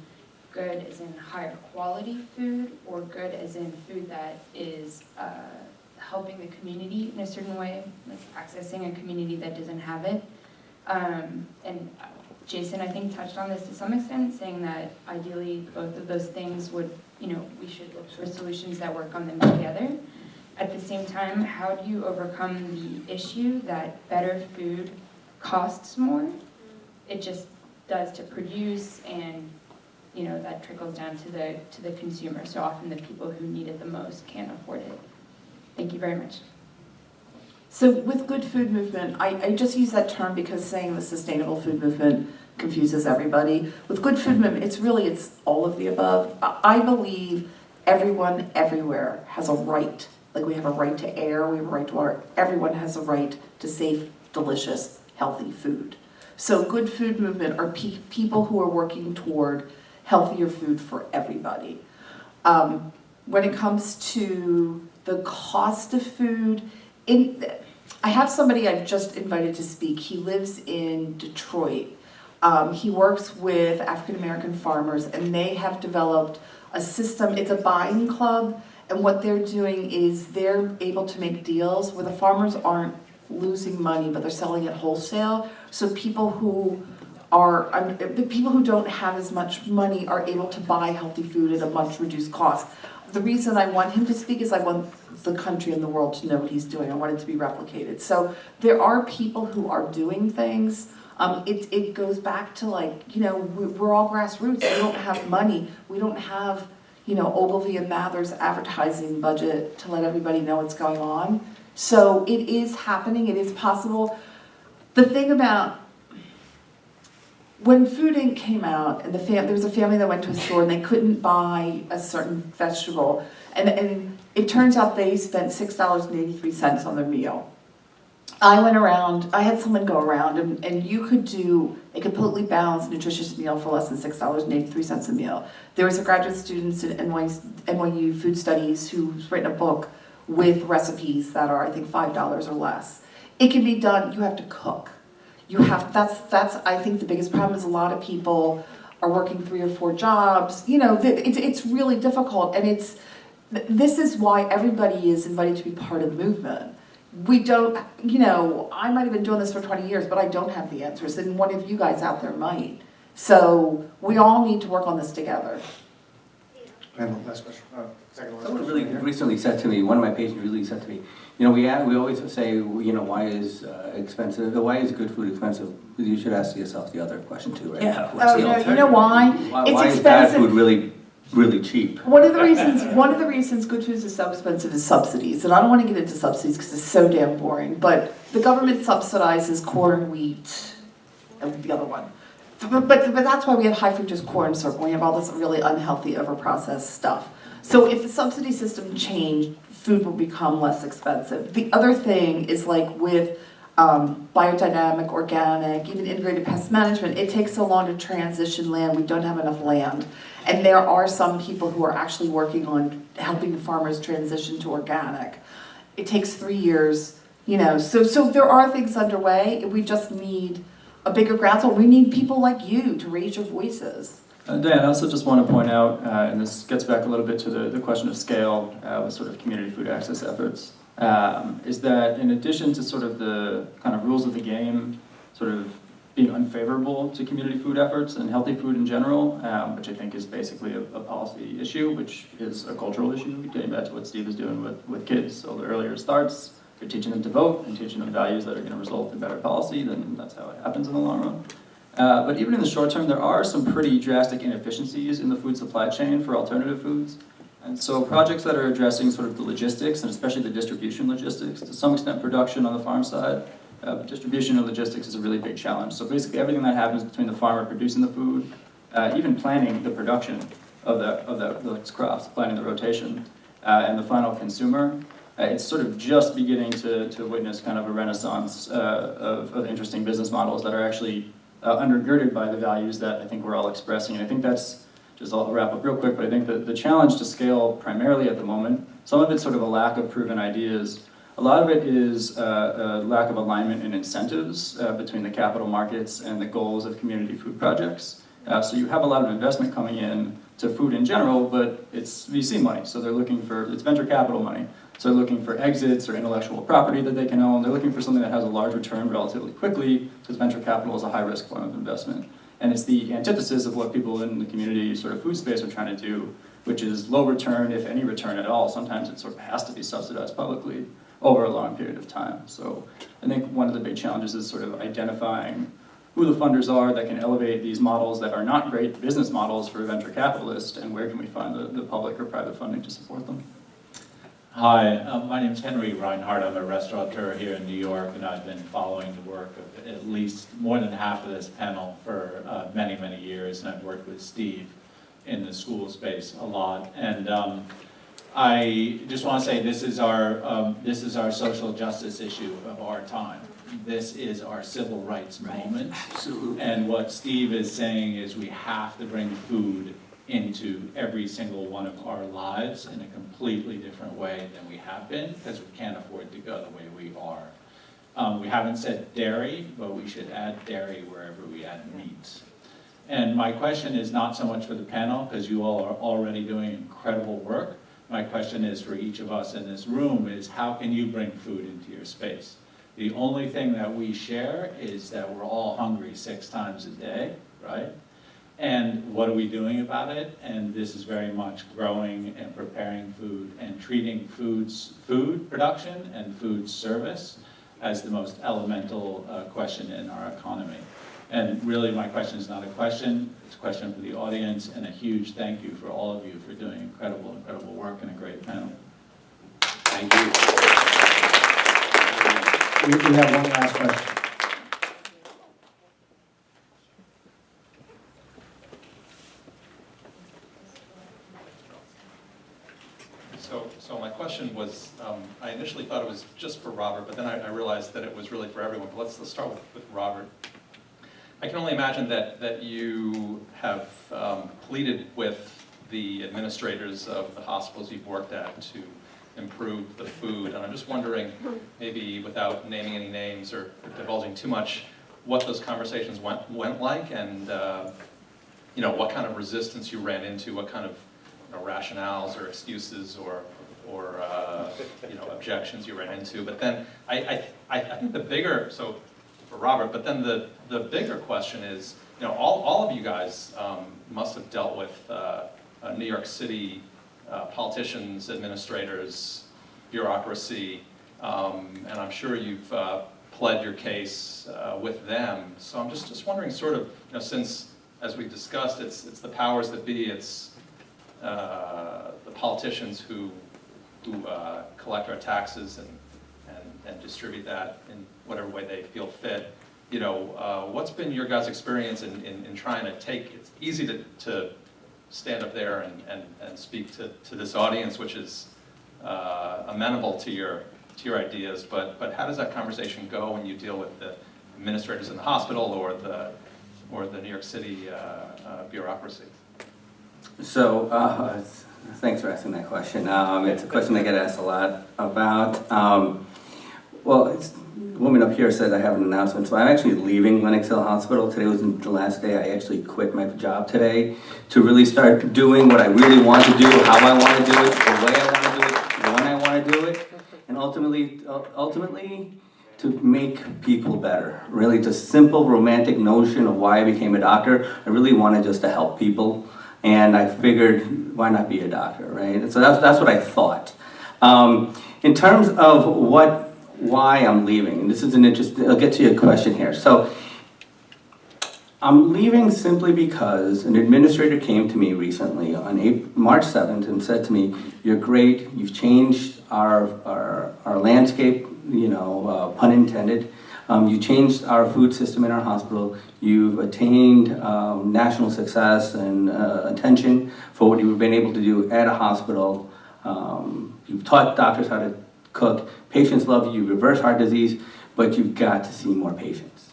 good as in higher quality food or good as in food that is helping the community in a certain way, like accessing a community that doesn't have it. And Jason, I think, touched on this to some extent, saying that ideally both of those things would, we should look for solutions that work on them together. At the same time, how do you overcome the issue that better food costs more? It just does to produce, and that trickles down to the consumer. So often the people who need it the most can't afford it. Thank you very much. So with good food movement, I just use that term because saying the sustainable food movement confuses everybody. With good food movement, it's all of the above. I believe everyone everywhere has a right. Like we have a right to air, we have a right to water. Everyone has a right to safe, delicious, healthy food. So good food movement are people who are working toward healthier food for everybody. When it comes to the cost of food, I have somebody I've just invited to speak. He lives in Detroit. He works with African American farmers, and they have developed a system. It's a buying club, and what they're doing is they're able to make deals where the farmers aren't losing money, but they're selling it wholesale. So people who don't have as much money are able to buy healthy food at a much reduced cost. The reason I want him to speak is I want the country and the world to know what he's doing. I want it to be replicated. So there are people who are doing things. It goes back to we're all grassroots. We don't have money. We don't have, Ogilvy and Mather's advertising budget to let everybody know what's going on. So it is happening. It is possible. The thing about when Food Inc. came out, and there was a family that went to a store and they couldn't buy a certain vegetable, and it turns out they spent $6.83 on their meal. I went around, I had someone go around, and you could do a completely balanced, nutritious meal for less than $6.83 a meal. There was a graduate student in NYU Food Studies who's written a book with recipes that are, I think, $5 or less. It can be done. You have to cook. That's I think the biggest problem is a lot of people are working 3 or 4 jobs. It's really difficult, and this is why everybody is invited to be part of the movement. We don't, I might have been doing this for 20 years, but I don't have the answers, and one of you guys out there might. So we all need to work on this together. And last question. Someone really recently said to me, one of my patients really said to me, we always say, why is expensive? Why is good food expensive? You should ask yourself the other question too, right? Yeah. What's the no, alternative? you know why? Why is bad food really really cheap. One of the reasons good foods is so expensive is subsidies, and I don't want to get into subsidies because it's so damn boring, but the government subsidizes corn, wheat, and the other one. But that's why we have high fructose corn syrup, we have all this really unhealthy, overprocessed stuff. So if the subsidy system changed, food will become less expensive. The other thing is like with biodynamic, organic, even integrated pest management, it takes so long to transition land, we don't have enough land. And there are some people who are actually working on helping farmers transition to organic. It takes 3 years, you know, so there are things underway, we just need a bigger groundswell. We need people like you to raise your voices. Diane, I also just want to point out, and this gets back a little bit to the question of scale with sort of community food access efforts, is that in addition to sort of the kind of rules of the game sort of being unfavorable to community food efforts and healthy food in general, which I think is basically a policy issue, which is a cultural issue, getting back to what Steve is doing with kids. So the earlier it starts, you're teaching them to vote and teaching them values that are going to result in better policy, then that's how it happens in the long run. But even in the short term, there are some pretty drastic inefficiencies in the food supply chain for alternative foods. And so projects that are addressing sort of the logistics, and especially the distribution logistics, to some extent production on the farm side, but distribution and logistics is a really big challenge. So basically everything that happens between the farmer producing the food, even planning the production of those crops, planning the rotation, and the final consumer, it's sort of just beginning to witness kind of a renaissance of interesting business models that are actually undergirded by the values that I think we're all expressing. And I think that's, just I'll wrap up real quick, but I think that the challenge to scale primarily at the moment, some of it's sort of a lack of proven ideas. A lot of it is a lack of alignment in incentives between the capital markets and the goals of community food projects. So you have a lot of investment coming in to food in general, but it's VC money, so they're looking for, it's venture capital money. So they're looking for exits or intellectual property that they can own. They're looking for something that has a large return relatively quickly, because venture capital is a high-risk form of investment. And it's the antithesis of what people in the community sort of food space are trying to do, which is low return, if any return at all. Sometimes it sort of has to be subsidized publicly over a long period of time. So I think one of the big challenges is sort of identifying who the funders are that can elevate these models that are not great business models for a venture capitalist, and where can we find the public or private funding to support them. Hi, my name is Henry Reinhardt. I'm a restaurateur here in New York, and I've been following the work of at least more than half of this panel for many, many years, and I've worked with Steve in the school space a lot. And I just want to say this is our social justice issue of our time. This is our civil rights moment. Absolutely. And what Steve is saying is we have to bring food into every single one of our lives in a completely different way than we have been, because we can't afford to go the way we are. We haven't said dairy, but we should add dairy wherever we add meat. And my question is not so much for the panel, because you all are already doing incredible work. My question is for each of us in this room is, how can you bring food into your space? The only thing that we share is that we're all hungry 6 times a day, right? And what are we doing about it? And this is very much growing and preparing food and treating food production and food service as the most elemental question in our economy. And really my question is not a question, it's a question for the audience, and a huge thank you for all of you for doing incredible, incredible work and a great panel. Thank you. We have one last question. So my question was, I initially thought it was just for Robert, but then I realized that it was really for everyone. But let's start with Robert. I can only imagine that you have pleaded with the administrators of the hospitals you've worked at to improve the food. And I'm just wondering, maybe without naming any names or divulging too much, what those conversations went like, and you know, what kind of resistance you ran into, what kind of rationales or excuses or you know, objections you ran into. But then I think the bigger, so for Robert, but then the bigger question is, you know, all of you guys must have dealt with New York City politicians, administrators, bureaucracy, and I'm sure you've pled your case with them. So I'm just wondering, sort of, you know, since, as we've discussed, it's the powers that be, it's the politicians who collect our taxes and distribute that in whatever way they feel fit. You know, what's been your guys' experience in trying to take, it's easy to stand up there and speak to this audience, which is amenable to your ideas, but how does that conversation go when you deal with the administrators in the hospital or the New York City bureaucracy? So, thanks for asking that question. It's a question I get asked a lot about. Well, the woman up here said I have an announcement, so I'm actually leaving Lennox Hill Hospital. Today was the last day. I actually quit my job today to really start doing what I really want to do, how I want to do it, the way I want to do it, when I want to do it, and ultimately to make people better. Really, it's a simple romantic notion of why I became a doctor. I really wanted just to help people, and I figured, why not be a doctor, right? And so that's what I thought. In terms of why I'm leaving, and this is an interesting, I'll get to your question here. So I'm leaving simply because an administrator came to me recently on March 7th and said to me, "You're great, you've changed our landscape, you know, pun intended. You changed our food system in our hospital. You've attained national success and attention for what you've been able to do at a hospital. You've taught doctors how to cook. Patients love you, reverse heart disease, but you've got to see more patients."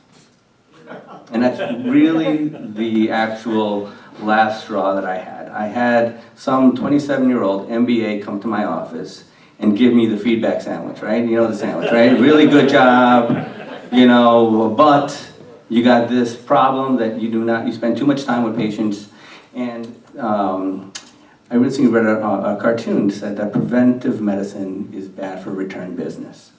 And that's really the actual last straw that I had. I had some 27-year-old MBA come to my office and give me the feedback sandwich, right? You know the sandwich, right? Really good job, you know, but you got this problem that you spend too much time with patients. And I recently read a cartoon that said that preventive medicine is bad for return business.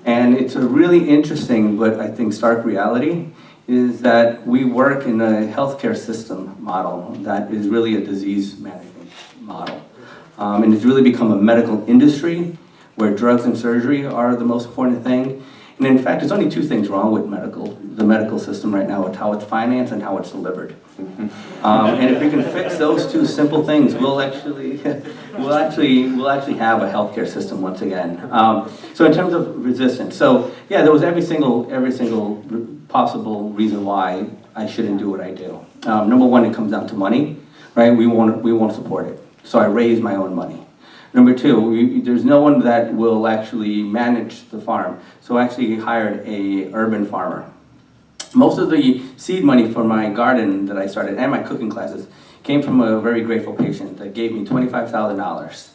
And it's a really interesting, but I think stark reality, is that we work in a healthcare system model that is really a disease management model. And it's really become a medical industry where drugs and surgery are the most important thing. And in fact, there's only two things wrong with the medical system right now. It's how it's financed and how it's delivered. And if we can fix those two simple things, we'll actually have a healthcare system once again. So in terms of resistance, so yeah, there was every single possible reason why I shouldn't do what I do. Number one, it comes down to money, right? We won't support it. So I raised my own money. Number two, there's no one that will actually manage the farm. So I actually hired a urban farmer. Most of the seed money for my garden that I started and my cooking classes came from a very grateful patient that gave me $25,000.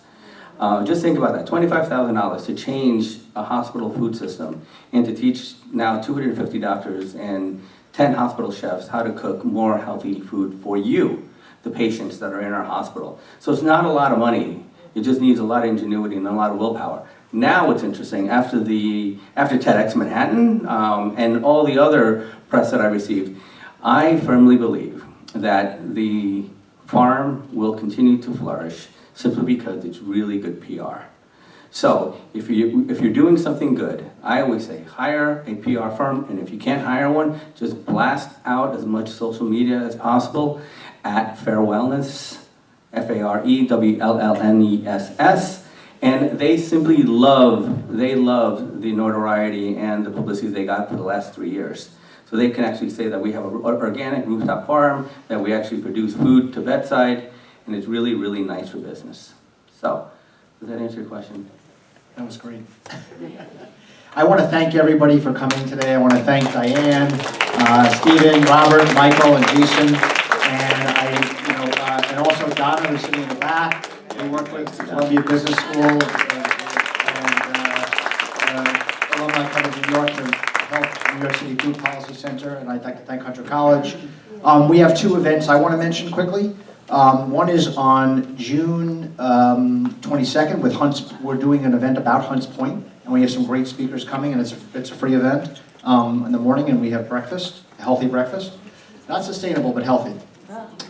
Just think about that, $25,000 to change a hospital food system and to teach now 250 doctors and 10 hospital chefs how to cook more healthy food for you, the patients that are in our hospital. So it's not a lot of money. It just needs a lot of ingenuity and a lot of willpower. Now what's interesting, after TEDx Manhattan and all the other press that I received, I firmly believe that the farm will continue to flourish simply because it's really good PR. So if you're doing something good, I always say hire a PR firm, and if you can't hire one, just blast out as much social media as possible at Fair Wellness, FAREWLLNESS, and they simply love the notoriety and the publicity they got for the last 3 years. So they can actually say that we have an organic rooftop farm, that we actually produce food to bedside, and it's really, really nice for business. So, does that answer your question? That was great. I want to thank everybody for coming today. I want to thank Diane, Stephen, Robert, Michael, and Jason, and also Donna, who's sitting in the back. We work with the Columbia Business School and Alumni Club of New York to help New York City Food Policy Center, and I'd like to thank Hunter College. We have two events I want to mention quickly. One is on June 22nd with we're doing an event about Hunts Point, and we have some great speakers coming, and it's a free event in the morning, and we have breakfast, a healthy breakfast. Not sustainable, but healthy.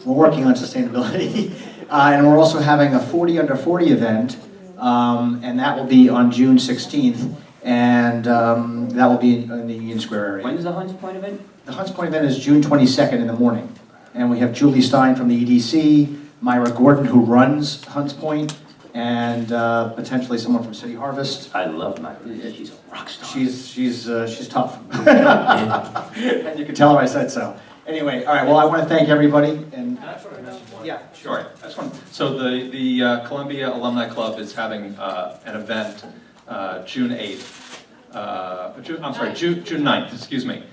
We're working on sustainability. And we're also having a 40 under 40 event, and that will be on June 16th, and that will be in the Union Square area. When is the Hunts Point event? The Hunts Point event is June 22nd in the morning. And we have Julie Stein from the EDC, Myra Gordon, who runs Hunts Point, and potentially someone from City Harvest. I love Myra. She's a rock star. She's tough. And you can tell her I said so. Anyway, all right, well, I want to thank everybody, and yeah, Sure. So the Columbia Alumni Club is having an event June 8th. June 9th, excuse me.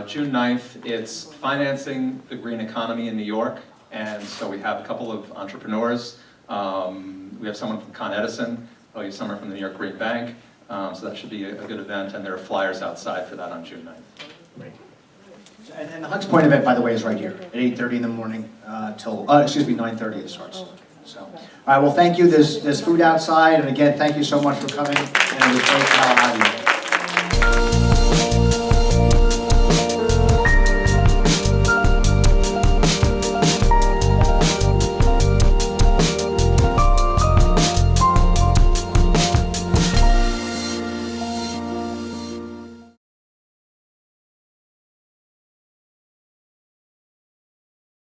June 9th, it's financing the green economy in New York. And so we have a couple of entrepreneurs. We have someone from Con Edison. We have someone from the New York Green Bank. So that should be a good event, and there are flyers outside for that on June 9th. Great. And the Hunts Point event, by the way, is right here at 8:30 in the morning till 9:30 it starts. So, all right. Well, thank you. There's food outside, and again, thank you so much for coming. And it was great to have you.